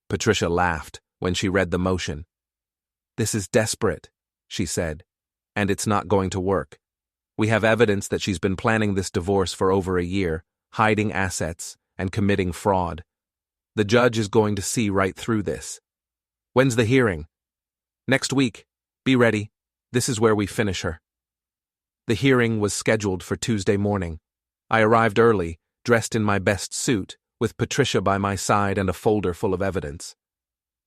[SPEAKER 1] Patricia laughed when she read the motion. "This is desperate," she said, "and it's not going to work. We have evidence that she's been planning this divorce for over a year, hiding assets and committing fraud. The judge is going to see right through this. When's the hearing?" "Next week. Be ready. This is where we finish her." The hearing was scheduled for Tuesday morning. I arrived early, dressed in my best suit, with Patricia by my side and a folder full of evidence.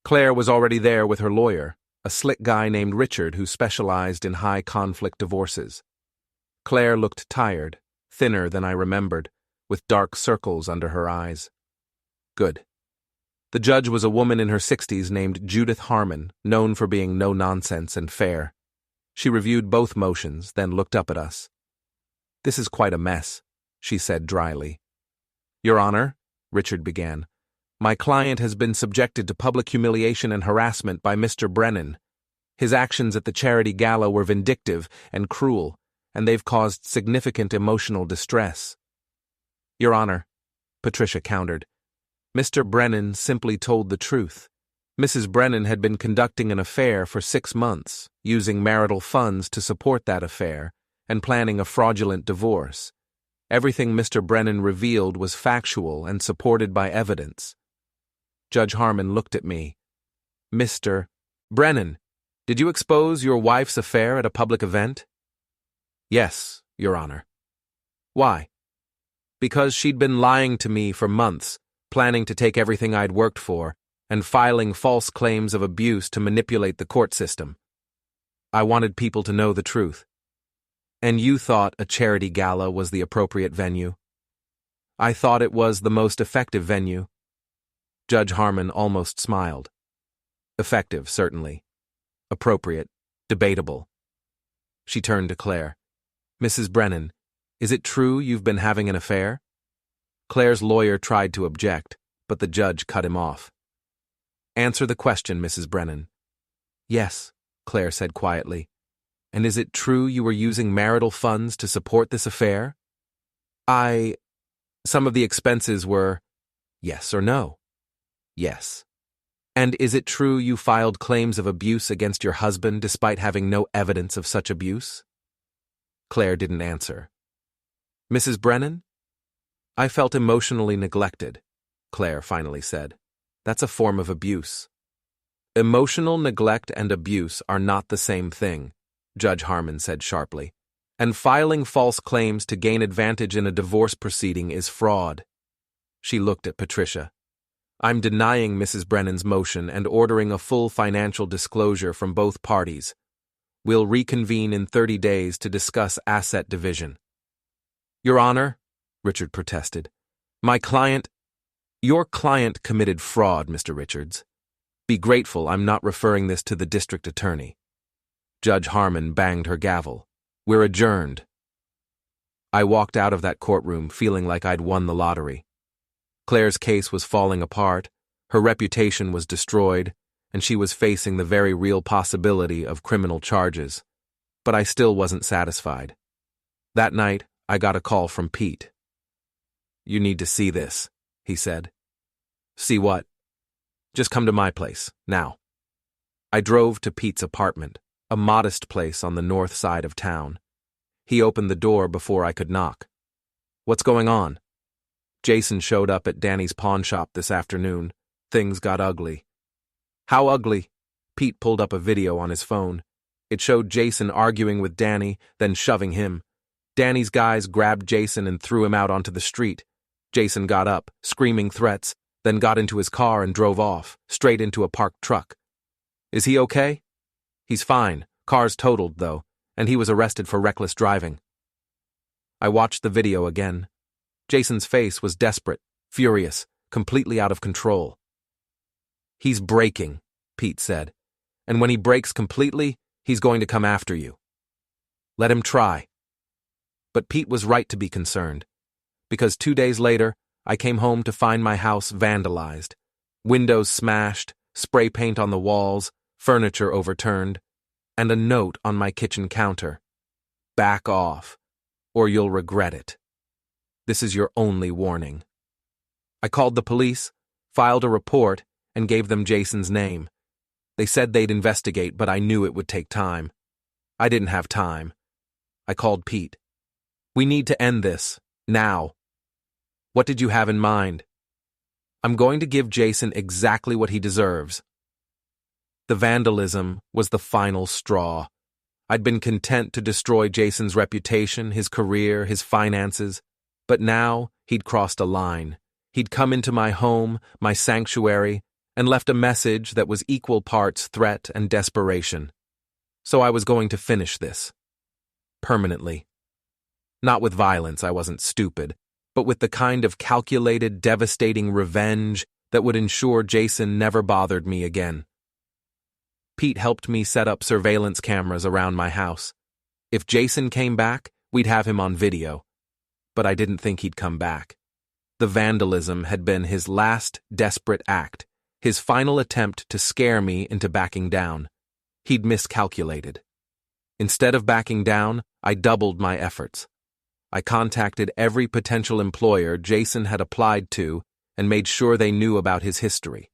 [SPEAKER 1] Claire was already there with her lawyer, a slick guy named Richard who specialized in high-conflict divorces. Claire looked tired, thinner than I remembered, with dark circles under her eyes. Good. The judge was a woman in her 60s named Judith Harmon, known for being no-nonsense and fair. She reviewed both motions, then looked up at us. "This is quite a mess," she said dryly. "Your Honor," Richard began, "my client has been subjected to public humiliation and harassment by Mr. Brennan. His actions at the charity gala were vindictive and cruel, and they've caused significant emotional distress." "Your Honor," Patricia countered, "Mr. Brennan simply told the truth. Mrs. Brennan had been conducting an affair for 6 months, using marital funds to support that affair, and planning a fraudulent divorce. Everything Mr. Brennan revealed was factual and supported by evidence. Judge Harmon looked at me. Mr. Brennan, did you expose your wife's affair at a public event? Yes, Your Honor. Why? Because she'd been lying to me for months, planning to take everything I'd worked for, and filing false claims of abuse to manipulate the court system. I wanted people to know the truth. And you thought a charity gala was the appropriate venue? I thought it was the most effective venue. Judge Harmon almost smiled. Effective, certainly. Appropriate, debatable. She turned to Claire. Mrs. Brennan, is it true you've been having an affair? Claire's lawyer tried to object, but the judge cut him off. Answer the question, Mrs. Brennan. Yes, Claire said quietly. And is it true you were using marital funds to support this affair? Some of the expenses were... Yes or no? Yes. And is it true you filed claims of abuse against your husband despite having no evidence of such abuse? Claire didn't answer. Mrs. Brennan? I felt emotionally neglected, Claire finally said. That's a form of abuse. Emotional neglect and abuse are not the same thing, Judge Harmon said sharply. And filing false claims to gain advantage in a divorce proceeding is fraud. She looked at Patricia. I'm denying Mrs. Brennan's motion and ordering a full financial disclosure from both parties. We'll reconvene in 30 days to discuss asset division. Your Honor, Richard protested, your client committed fraud, Mr. Richards. Be grateful I'm not referring this to the district attorney. Judge Harmon banged her gavel. We're adjourned. I walked out of that courtroom feeling like I'd won the lottery. Claire's case was falling apart, her reputation was destroyed, and she was facing the very real possibility of criminal charges. But I still wasn't satisfied. That night, I got a call from Pete. You need to see this, he said. See what? Just come to my place, now. I drove to Pete's apartment, a modest place on the north side of town. He opened the door before I could knock. What's going on? Jason showed up at Danny's pawn shop this afternoon. Things got ugly. How ugly? Pete pulled up a video on his phone. It showed Jason arguing with Danny, then shoving him. Danny's guys grabbed Jason and threw him out onto the street. Jason got up, screaming threats, then got into his car and drove off, straight into a parked truck. Is he okay? He's fine. Car's totaled, though, and he was arrested for reckless driving. I watched the video again. Jason's face was desperate, furious, completely out of control. He's braking, Pete said, and when he brakes completely, he's going to come after you. Let him try. But Pete was right to be concerned, because 2 days later, I came home to find my house vandalized. Windows smashed, spray paint on the walls, furniture overturned, and a note on my kitchen counter. Back off, or you'll regret it. This is your only warning. I called the police, filed a report, and gave them Jason's name. They said they'd investigate, but I knew it would take time. I didn't have time. I called Pete. We need to end this, now. What did you have in mind? I'm going to give Jason exactly what he deserves. The vandalism was the final straw. I'd been content to destroy Jason's reputation, his career, his finances. But now he'd crossed a line. He'd come into my home, my sanctuary, and left a message that was equal parts threat and desperation. So I was going to finish this. Permanently. Not with violence, I wasn't stupid, but with the kind of calculated, devastating revenge that would ensure Jason never bothered me again. Pete helped me set up surveillance cameras around my house. If Jason came back, we'd have him on video. But I didn't think he'd come back. The vandalism had been his last desperate act, his final attempt to scare me into backing down. He'd miscalculated. Instead of backing down, I doubled my efforts. I contacted every potential employer Jason had applied to and made sure they knew about his history.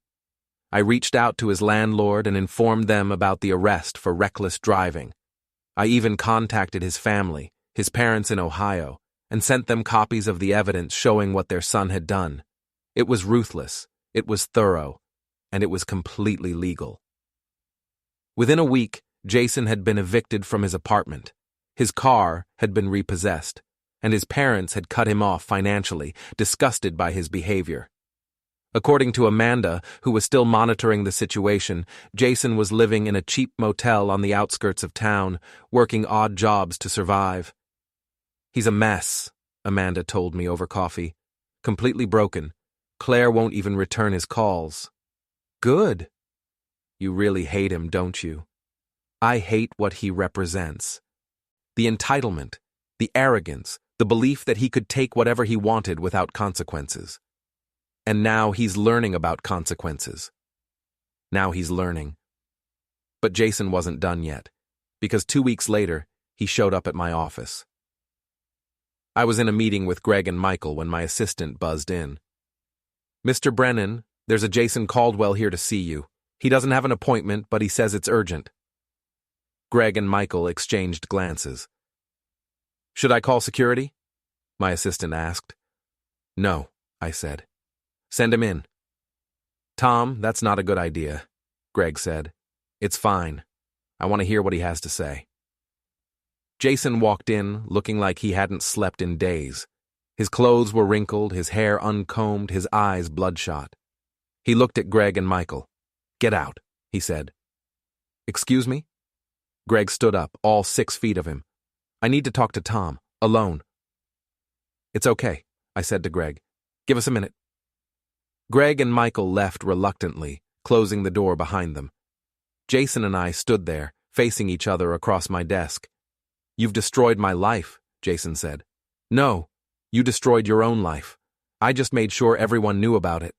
[SPEAKER 1] I reached out to his landlord and informed them about the arrest for reckless driving. I even contacted his family, his parents in Ohio, and sent them copies of the evidence showing what their son had done. It was ruthless, it was thorough, and it was completely legal. Within a week, Jason had been evicted from his apartment. His car had been repossessed, and his parents had cut him off financially, disgusted by his behavior. According to Amanda, who was still monitoring the situation, Jason was living in a cheap motel on the outskirts of town, working odd jobs to survive. "He's a mess," Amanda told me over coffee. "Completely broken. Claire won't even return his calls." "Good. You really hate him, don't you?" "I hate what he represents. The entitlement, the arrogance, the belief that he could take whatever he wanted without consequences. And now he's learning about consequences. Now he's learning." But Jason wasn't done yet, because 2 weeks later, he showed up at my office. I was in a meeting with Greg and Michael when my assistant buzzed in. "Mr. Brennan, there's a Jason Caldwell here to see you. He doesn't have an appointment, but he says it's urgent." Greg and Michael exchanged glances. "Should I call security?" my assistant asked. "No," I said. "Send him in." "Tom, that's not a good idea," Greg said. "It's fine. I want to hear what he has to say." Jason walked in, looking like he hadn't slept in days. His clothes were wrinkled, his hair uncombed, his eyes bloodshot. He looked at Greg and Michael. "Get out," he said. "Excuse me?" Greg stood up, all 6 feet of him. "I need to talk to Tom, alone." "It's okay," I said to Greg. "Give us a minute." Greg and Michael left reluctantly, closing the door behind them. Jason and I stood there, facing each other across my desk. "You've destroyed my life," Jason said. "No, you destroyed your own life. I just made sure everyone knew about it."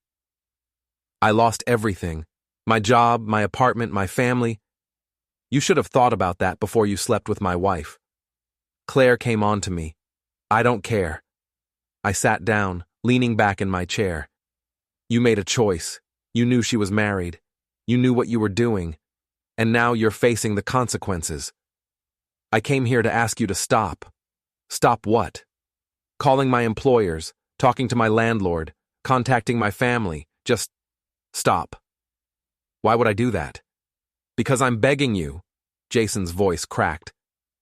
[SPEAKER 1] "I lost everything. My job, my apartment, my family. You should have thought about that before you slept with my wife." Claire came on to me. "I don't care." I sat down, leaning back in my chair. "You made a choice. You knew she was married. You knew what you were doing. And now you're facing the consequences. I came here to ask you to stop." "Stop what?" "Calling my employers, talking to my landlord, contacting my family. Just stop." "Why would I do that?" "Because I'm begging you." Jason's voice cracked.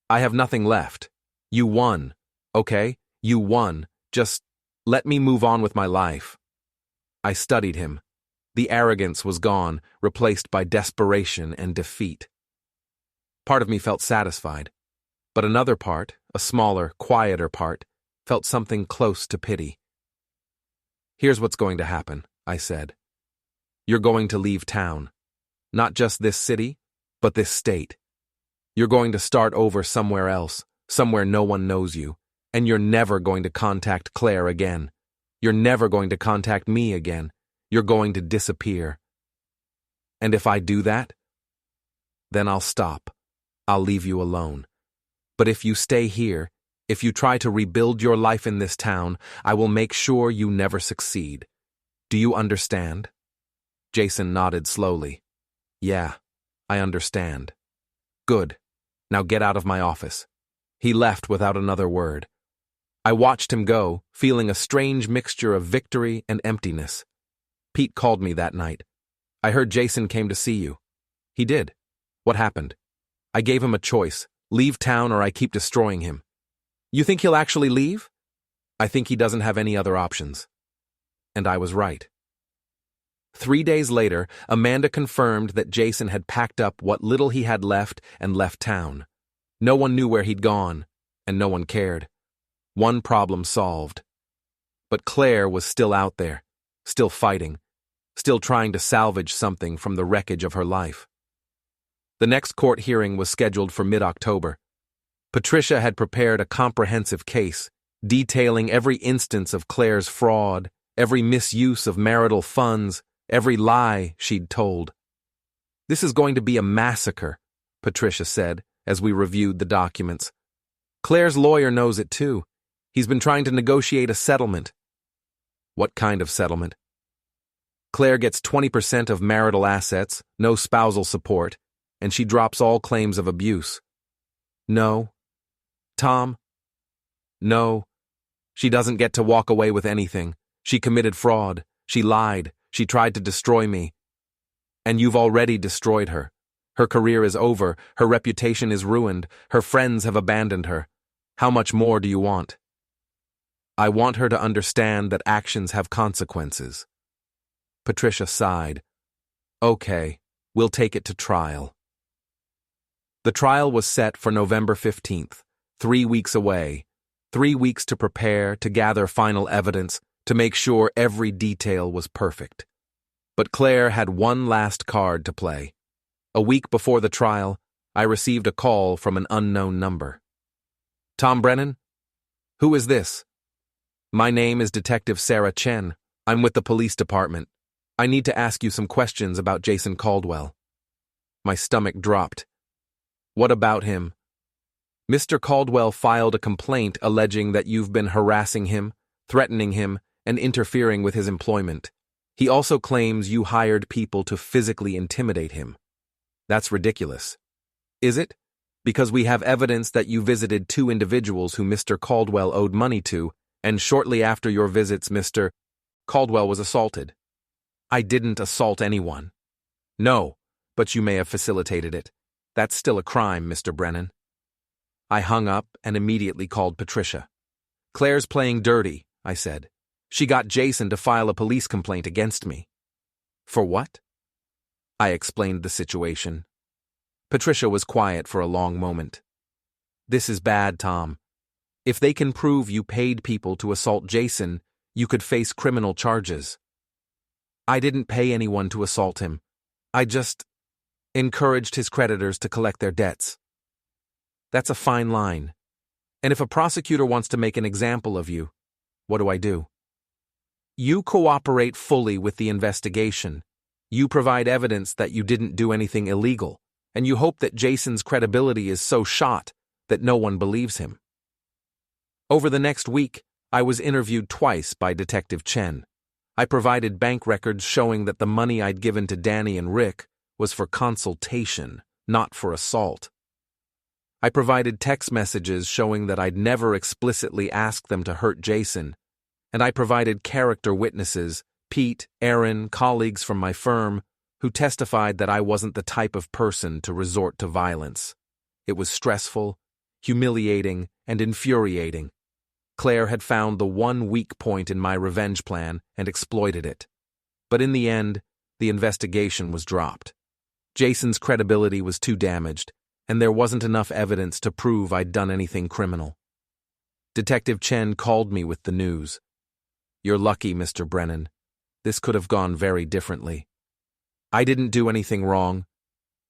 [SPEAKER 1] "I have nothing left. You won, okay? You won. Just let me move on with my life." I studied him. The arrogance was gone, replaced by desperation and defeat. Part of me felt satisfied, but another part, a smaller, quieter part, felt something close to pity. "Here's what's going to happen," I said. "You're going to leave town. Not just this city, but this state. You're going to start over somewhere else, somewhere no one knows you, and you're never going to contact Claire again. You're never going to contact me again. You're going to disappear. And if I do that, then I'll stop. I'll leave you alone. But if you stay here, if you try to rebuild your life in this town, I will make sure you never succeed. Do you understand?" Jason nodded slowly. "Yeah, I understand." "Good. Now get out of my office." He left without another word. I watched him go, feeling a strange mixture of victory and emptiness. Pete called me that night. "I heard Jason came to see you." "He did. What happened?" "I gave him a choice. Leave town or I keep destroying him." "You think he'll actually leave?" "I think he doesn't have any other options." And I was right. 3 days later, Amanda confirmed that Jason had packed up what little he had left and left town. No one knew where he'd gone, and no one cared. One problem solved. But Claire was still out there, still fighting, still trying to salvage something from the wreckage of her life. The next court hearing was scheduled for mid-October. Patricia had prepared a comprehensive case, detailing every instance of Claire's fraud, every misuse of marital funds, every lie she'd told. "This is going to be a massacre," Patricia said, as we reviewed the documents. "Claire's lawyer knows it too. He's been trying to negotiate a settlement." "What kind of settlement?" "Claire gets 20% of marital assets, no spousal support, and she drops all claims of abuse." "No." "Tom?" "No. She doesn't get to walk away with anything. She committed fraud. She lied. She tried to destroy me. And you've already destroyed her. Her career is over. Her reputation is ruined. Her friends have abandoned her. How much more do you want? I want her to understand that actions have consequences. Patricia sighed. Okay, we'll take it to trial. The trial was set for November 15th, 3 weeks away. 3 weeks to prepare, to gather final evidence, to make sure every detail was perfect. But Claire had one last card to play. A week before the trial, I received a call from an unknown number. Tom Brennan? Who is this? My name is Detective Sarah Chen. I'm with the police department. I need to ask you some questions about Jason Caldwell. My stomach dropped. What about him? Mr. Caldwell filed a complaint alleging that you've been harassing him, threatening him, and interfering with his employment. He also claims you hired people to physically intimidate him. That's ridiculous. Is it? Because we have evidence that you visited 2 individuals who Mr. Caldwell owed money to, and shortly after your visits, Mr. Caldwell was assaulted. I didn't assault anyone. No, but you may have facilitated it. That's still a crime, Mr. Brennan. I hung up and immediately called Patricia. Claire's playing dirty, I said. She got Jason to file a police complaint against me. For what? I explained the situation. Patricia was quiet for a long moment. This is bad, Tom. If they can prove you paid people to assault Jason, you could face criminal charges. I didn't pay anyone to assault him. I just encouraged his creditors to collect their debts. That's a fine line. And if a prosecutor wants to make an example of you, what do I do? You cooperate fully with the investigation. You provide evidence that you didn't do anything illegal, and you hope that Jason's credibility is so shot that no one believes him. Over the next week, I was interviewed twice by Detective Chen. I provided bank records showing that the money I'd given to Danny and Rick was for consultation, not for assault. I provided text messages showing that I'd never explicitly asked them to hurt Jason, and I provided character witnesses, Pete, Aaron, colleagues from my firm, who testified that I wasn't the type of person to resort to violence. It was stressful, humiliating, and infuriating. Claire had found the one weak point in my revenge plan and exploited it. But in the end, the investigation was dropped. Jason's credibility was too damaged, and there wasn't enough evidence to prove I'd done anything criminal. Detective Chen called me with the news. You're lucky, Mr. Brennan. This could have gone very differently. I didn't do anything wrong.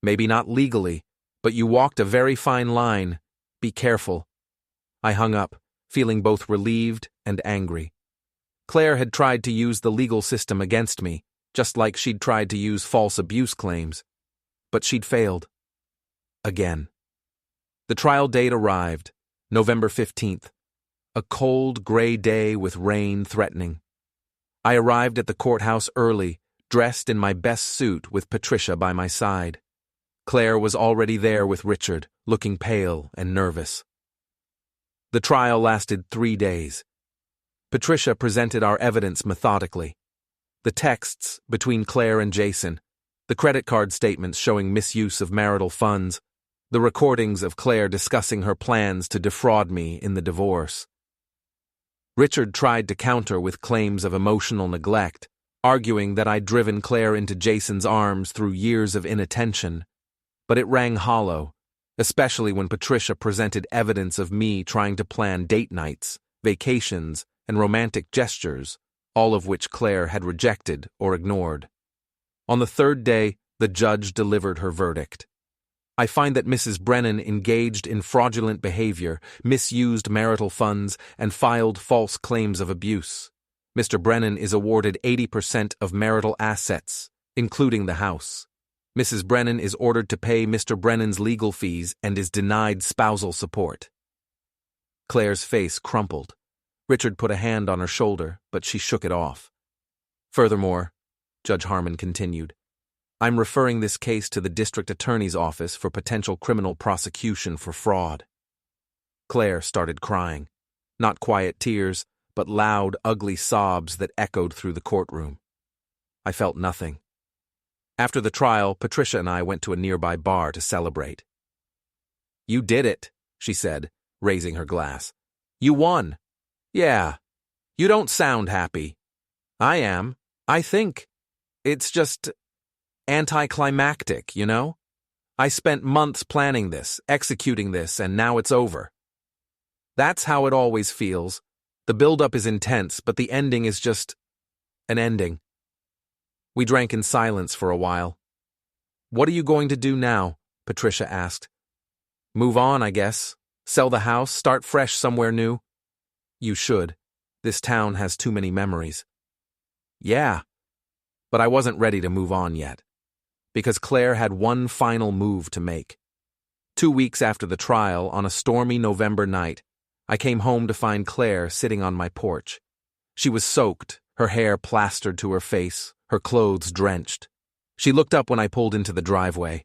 [SPEAKER 1] Maybe not legally, but you walked a very fine line. Be careful. I hung up, feeling both relieved and angry. Claire had tried to use the legal system against me, just like she'd tried to use false abuse claims. But she'd failed. Again. The trial date arrived, November 15th. A cold, gray day with rain threatening. I arrived at the courthouse early, dressed in my best suit with Patricia by my side. Claire was already there with Richard, looking pale and nervous. The trial lasted 3 days. Patricia presented our evidence methodically. The texts between Claire and Jason, the credit card statements showing misuse of marital funds, the recordings of Claire discussing her plans to defraud me in the divorce. Richard tried to counter with claims of emotional neglect, arguing that I'd driven Claire into Jason's arms through years of inattention, but it rang hollow, especially when Patricia presented evidence of me trying to plan date nights, vacations, and romantic gestures, all of which Claire had rejected or ignored. On the 3rd day, the judge delivered her verdict. I find that Mrs. Brennan engaged in fraudulent behavior, misused marital funds, and filed false claims of abuse. Mr. Brennan is awarded 80% of marital assets, including the house. Mrs. Brennan is ordered to pay Mr. Brennan's legal fees and is denied spousal support. Claire's face crumpled. Richard put a hand on her shoulder, but she shook it off. Furthermore, Judge Harmon continued, I'm referring this case to the district attorney's office for potential criminal prosecution for fraud. Claire started crying. Not quiet tears, but loud, ugly sobs that echoed through the courtroom. I felt nothing. After the trial, Patricia and I went to a nearby bar to celebrate. "You did it," she said, raising her glass. "You won. Yeah. You don't sound happy." "I am. I think. It's just anticlimactic, you know? I spent months planning this, executing this, and now it's over." "That's how it always feels. The build-up is intense, but the ending is just an ending." We drank in silence for a while. "What are you going to do now?" Patricia asked. "Move on, I guess. Sell the house, start fresh somewhere new." "You should. This town has too many memories." "Yeah." But I wasn't ready to move on yet, because Claire had one final move to make. 2 weeks after the trial, on a stormy November night, I came home to find Claire sitting on my porch. She was soaked, her hair plastered to her face, her clothes drenched. She looked up when I pulled into the driveway.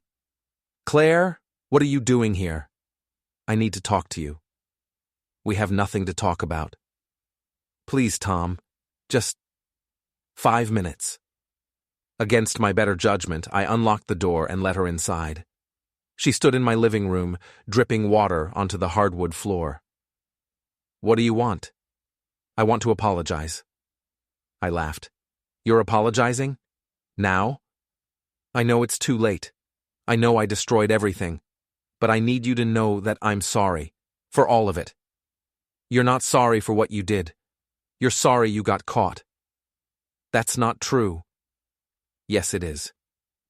[SPEAKER 1] "Claire, what are you doing here?" "I need to talk to you." "We have nothing to talk about." "Please, Tom, just 5 minutes." Against my better judgment, I unlocked the door and let her inside. She stood in my living room, dripping water onto the hardwood floor. "What do you want?" "I want to apologize." I laughed. "You're apologizing? Now?" "I know it's too late. I know I destroyed everything. But I need you to know that I'm sorry. For all of it." "You're not sorry for what you did. You're sorry you got caught." "That's not true." "Yes, it is.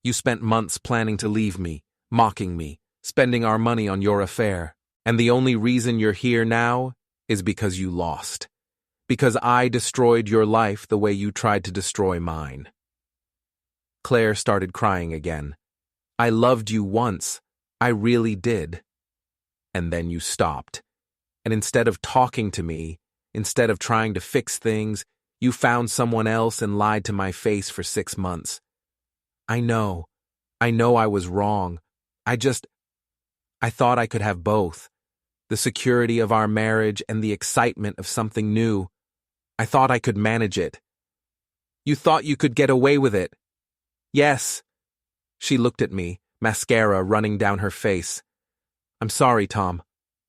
[SPEAKER 1] You spent months planning to leave me, mocking me, spending our money on your affair. And the only reason you're here now is because you lost. Because I destroyed your life the way you tried to destroy mine." Claire started crying again. "I loved you once. I really did." "And then you stopped. And instead of talking to me, instead of trying to fix things, you found someone else and lied to my face for 6 months. I know I was wrong. I thought I could have both. The security of our marriage and the excitement of something new. I thought I could manage it." "You thought you could get away with it?" "Yes." She looked at me, mascara running down her face. "I'm sorry, Tom.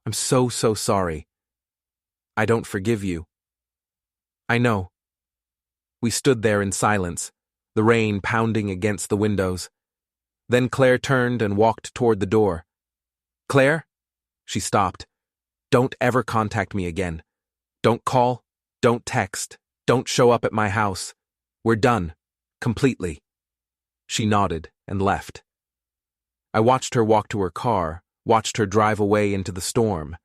[SPEAKER 1] I'm so sorry." "I don't forgive you." "I know." We stood there in silence, the rain pounding against the windows. Then Claire turned and walked toward the door. "Claire?" She stopped. "Don't ever contact me again. Don't call, don't text, don't show up at my house. We're done. Completely." She nodded and left. I watched her walk to her car, watched her drive away into the storm,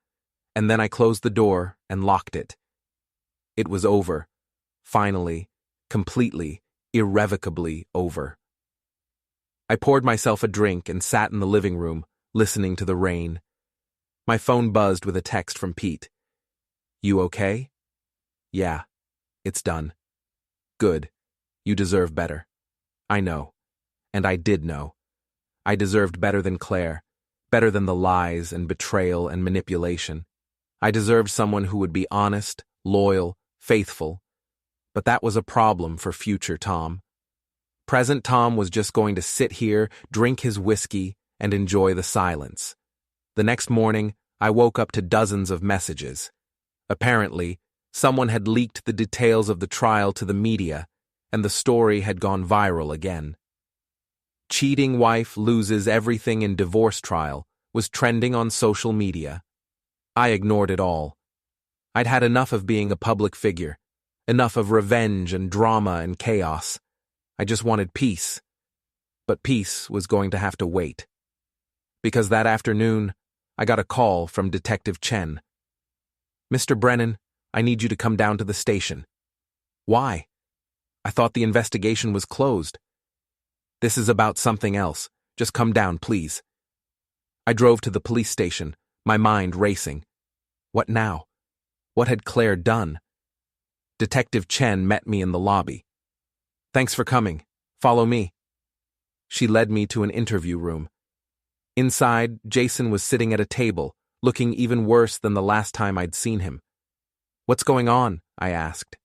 [SPEAKER 1] and then I closed the door and locked it. It was over. Finally, completely, irrevocably over. I poured myself a drink and sat in the living room, listening to the rain. My phone buzzed with a text from Pete. "You okay?" "Yeah. It's done." "Good. You deserve better." "I know. And I did know. I deserved better than Claire, better than the lies and betrayal and manipulation. I deserved someone who would be honest, loyal, faithful. But that was a problem for future Tom. Present Tom was just going to sit here, drink his whiskey, and enjoy the silence. The next morning, I woke up to dozens of messages. Apparently, someone had leaked the details of the trial to the media, and the story had gone viral again. "Cheating wife loses everything in divorce trial" was trending on social media. I ignored it all. I'd had enough of being a public figure, enough of revenge and drama and chaos. I just wanted peace. But peace was going to have to wait. Because that afternoon, I got a call from Detective Chen. "Mr. Brennan, I need you to come down to the station." "Why?" "I thought the investigation was closed." "This is about something else. Just come down, please." I drove to the police station, my mind racing. What now? What had Claire done? Detective Chen met me in the lobby. "Thanks for coming. Follow me." She led me to an interview room. Inside, Jason was sitting at a table, looking even worse than the last time I'd seen him. What's going on? I asked.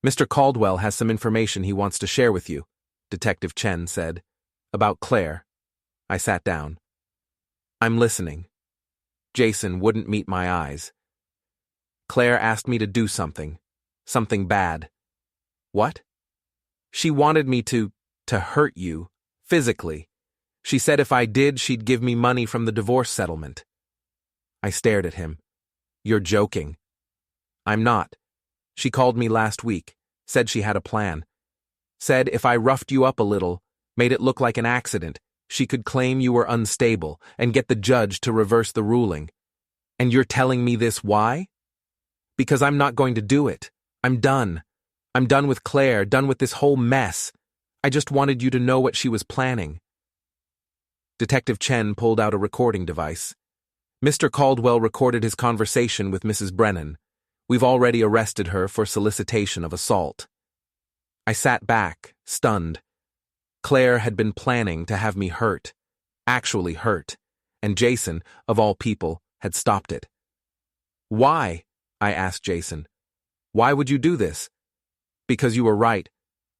[SPEAKER 1] Mr. Caldwell has some information he wants to share with you, Detective Chen said. About Claire. I sat down. I'm listening. Jason wouldn't meet my eyes. Claire asked me to do something. Something bad. What? She wanted me to hurt you, physically. She said if I did, she'd give me money from the divorce settlement. I stared at him. You're joking. I'm not. She called me last week, said she had a plan. Said if I roughed you up a little, made it look like an accident, she could claim you were unstable and get the judge to reverse the ruling. And you're telling me this why? Because I'm not going to do it. I'm done. I'm done with Claire, done with this whole mess. I just wanted you to know what she was planning. Detective Chen pulled out a recording device. Mr. Caldwell recorded his conversation with Mrs. Brennan. We've already arrested her for solicitation of assault. I sat back, stunned. Claire had been planning to have me hurt, actually hurt, and Jason, of all people, had stopped it. Why? I asked Jason. Why would you do this? Because you were right.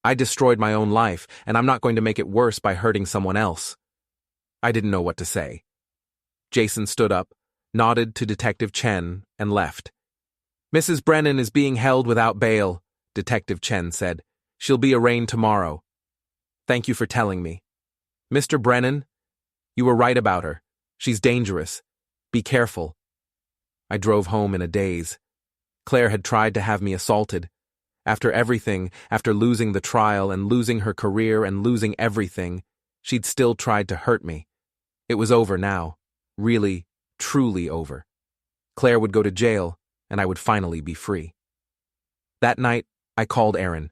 [SPEAKER 1] I destroyed my own life, and I'm not going to make it worse by hurting someone else. I didn't know what to say. Jason stood up, nodded to Detective Chen, and left. Mrs. Brennan is being held without bail, Detective Chen said. She'll be arraigned tomorrow. Thank you for telling me. Mr. Brennan, you were right about her. She's dangerous. Be careful. I drove home in a daze. Claire had tried to have me assaulted. After everything, after losing the trial and losing her career and losing everything, she'd still tried to hurt me. It was over now. Really, truly over. Claire would go to jail, and I would finally be free. That night, I called Erin.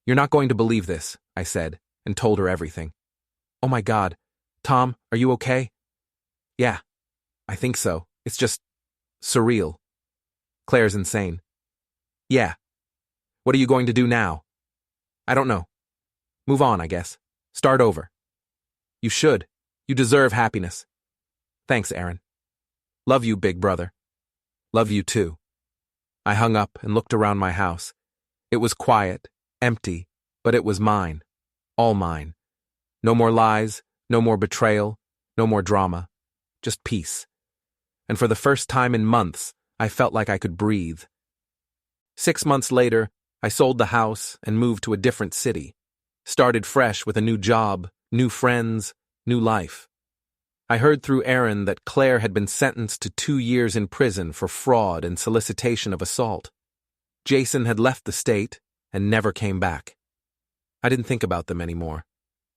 [SPEAKER 1] You're not going to believe this, I said, and told her everything. Oh my God. Tom, are you okay? Yeah, I think so. It's just surreal. Claire's insane. Yeah. What are you going to do now? I don't know. Move on, I guess. Start over. You should. You deserve happiness. Thanks, Erin. Love you, big brother. Love you too. I hung up and looked around my house. It was quiet, empty, but it was mine. All mine. No more lies, no more betrayal, no more drama. Just peace. And for the first time in months, I felt like I could breathe. 6 months later, I sold the house and moved to a different city. Started fresh with a new job, new friends, new life. I heard through Erin that Claire had been sentenced to 2 years in prison for fraud and solicitation of assault. Jason had left the state and never came back. I didn't think about them anymore.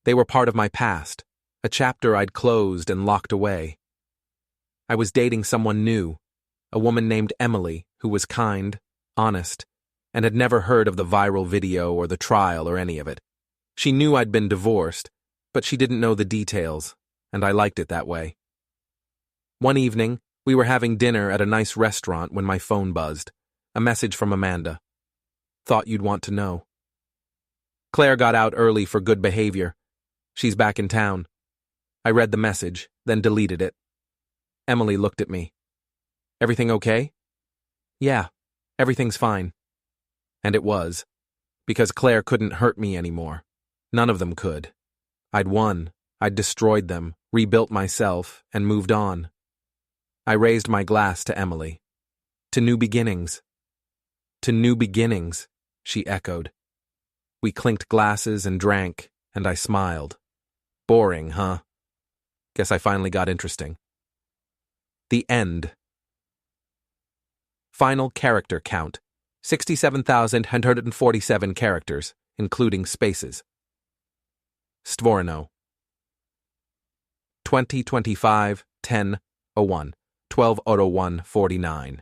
[SPEAKER 1] They were part of my past, a chapter I'd closed and locked away. I was dating someone new, a woman named Emily, who was kind, honest, and had never heard of the viral video or the trial or any of it. She knew I'd been divorced, but she didn't know the details, and I liked it that way. One evening, we were having dinner at a nice restaurant when my phone buzzed. A message from Amanda. Thought you'd want to know. Claire got out early for good behavior. She's back in town. I read the message, then deleted it. Emily looked at me. Everything okay? Yeah, everything's fine. And it was. Because Claire couldn't hurt me anymore. None of them could. I'd won. I'd destroyed them, rebuilt myself, and moved on. I raised my glass to Emily. To new beginnings. To new beginnings, she echoed. We clinked glasses and drank, and I smiled. Boring, huh? Guess I finally got interesting. The end. Final character count. 67,147 characters, including spaces. Stvorno. 2025-10-01, 12/01/49.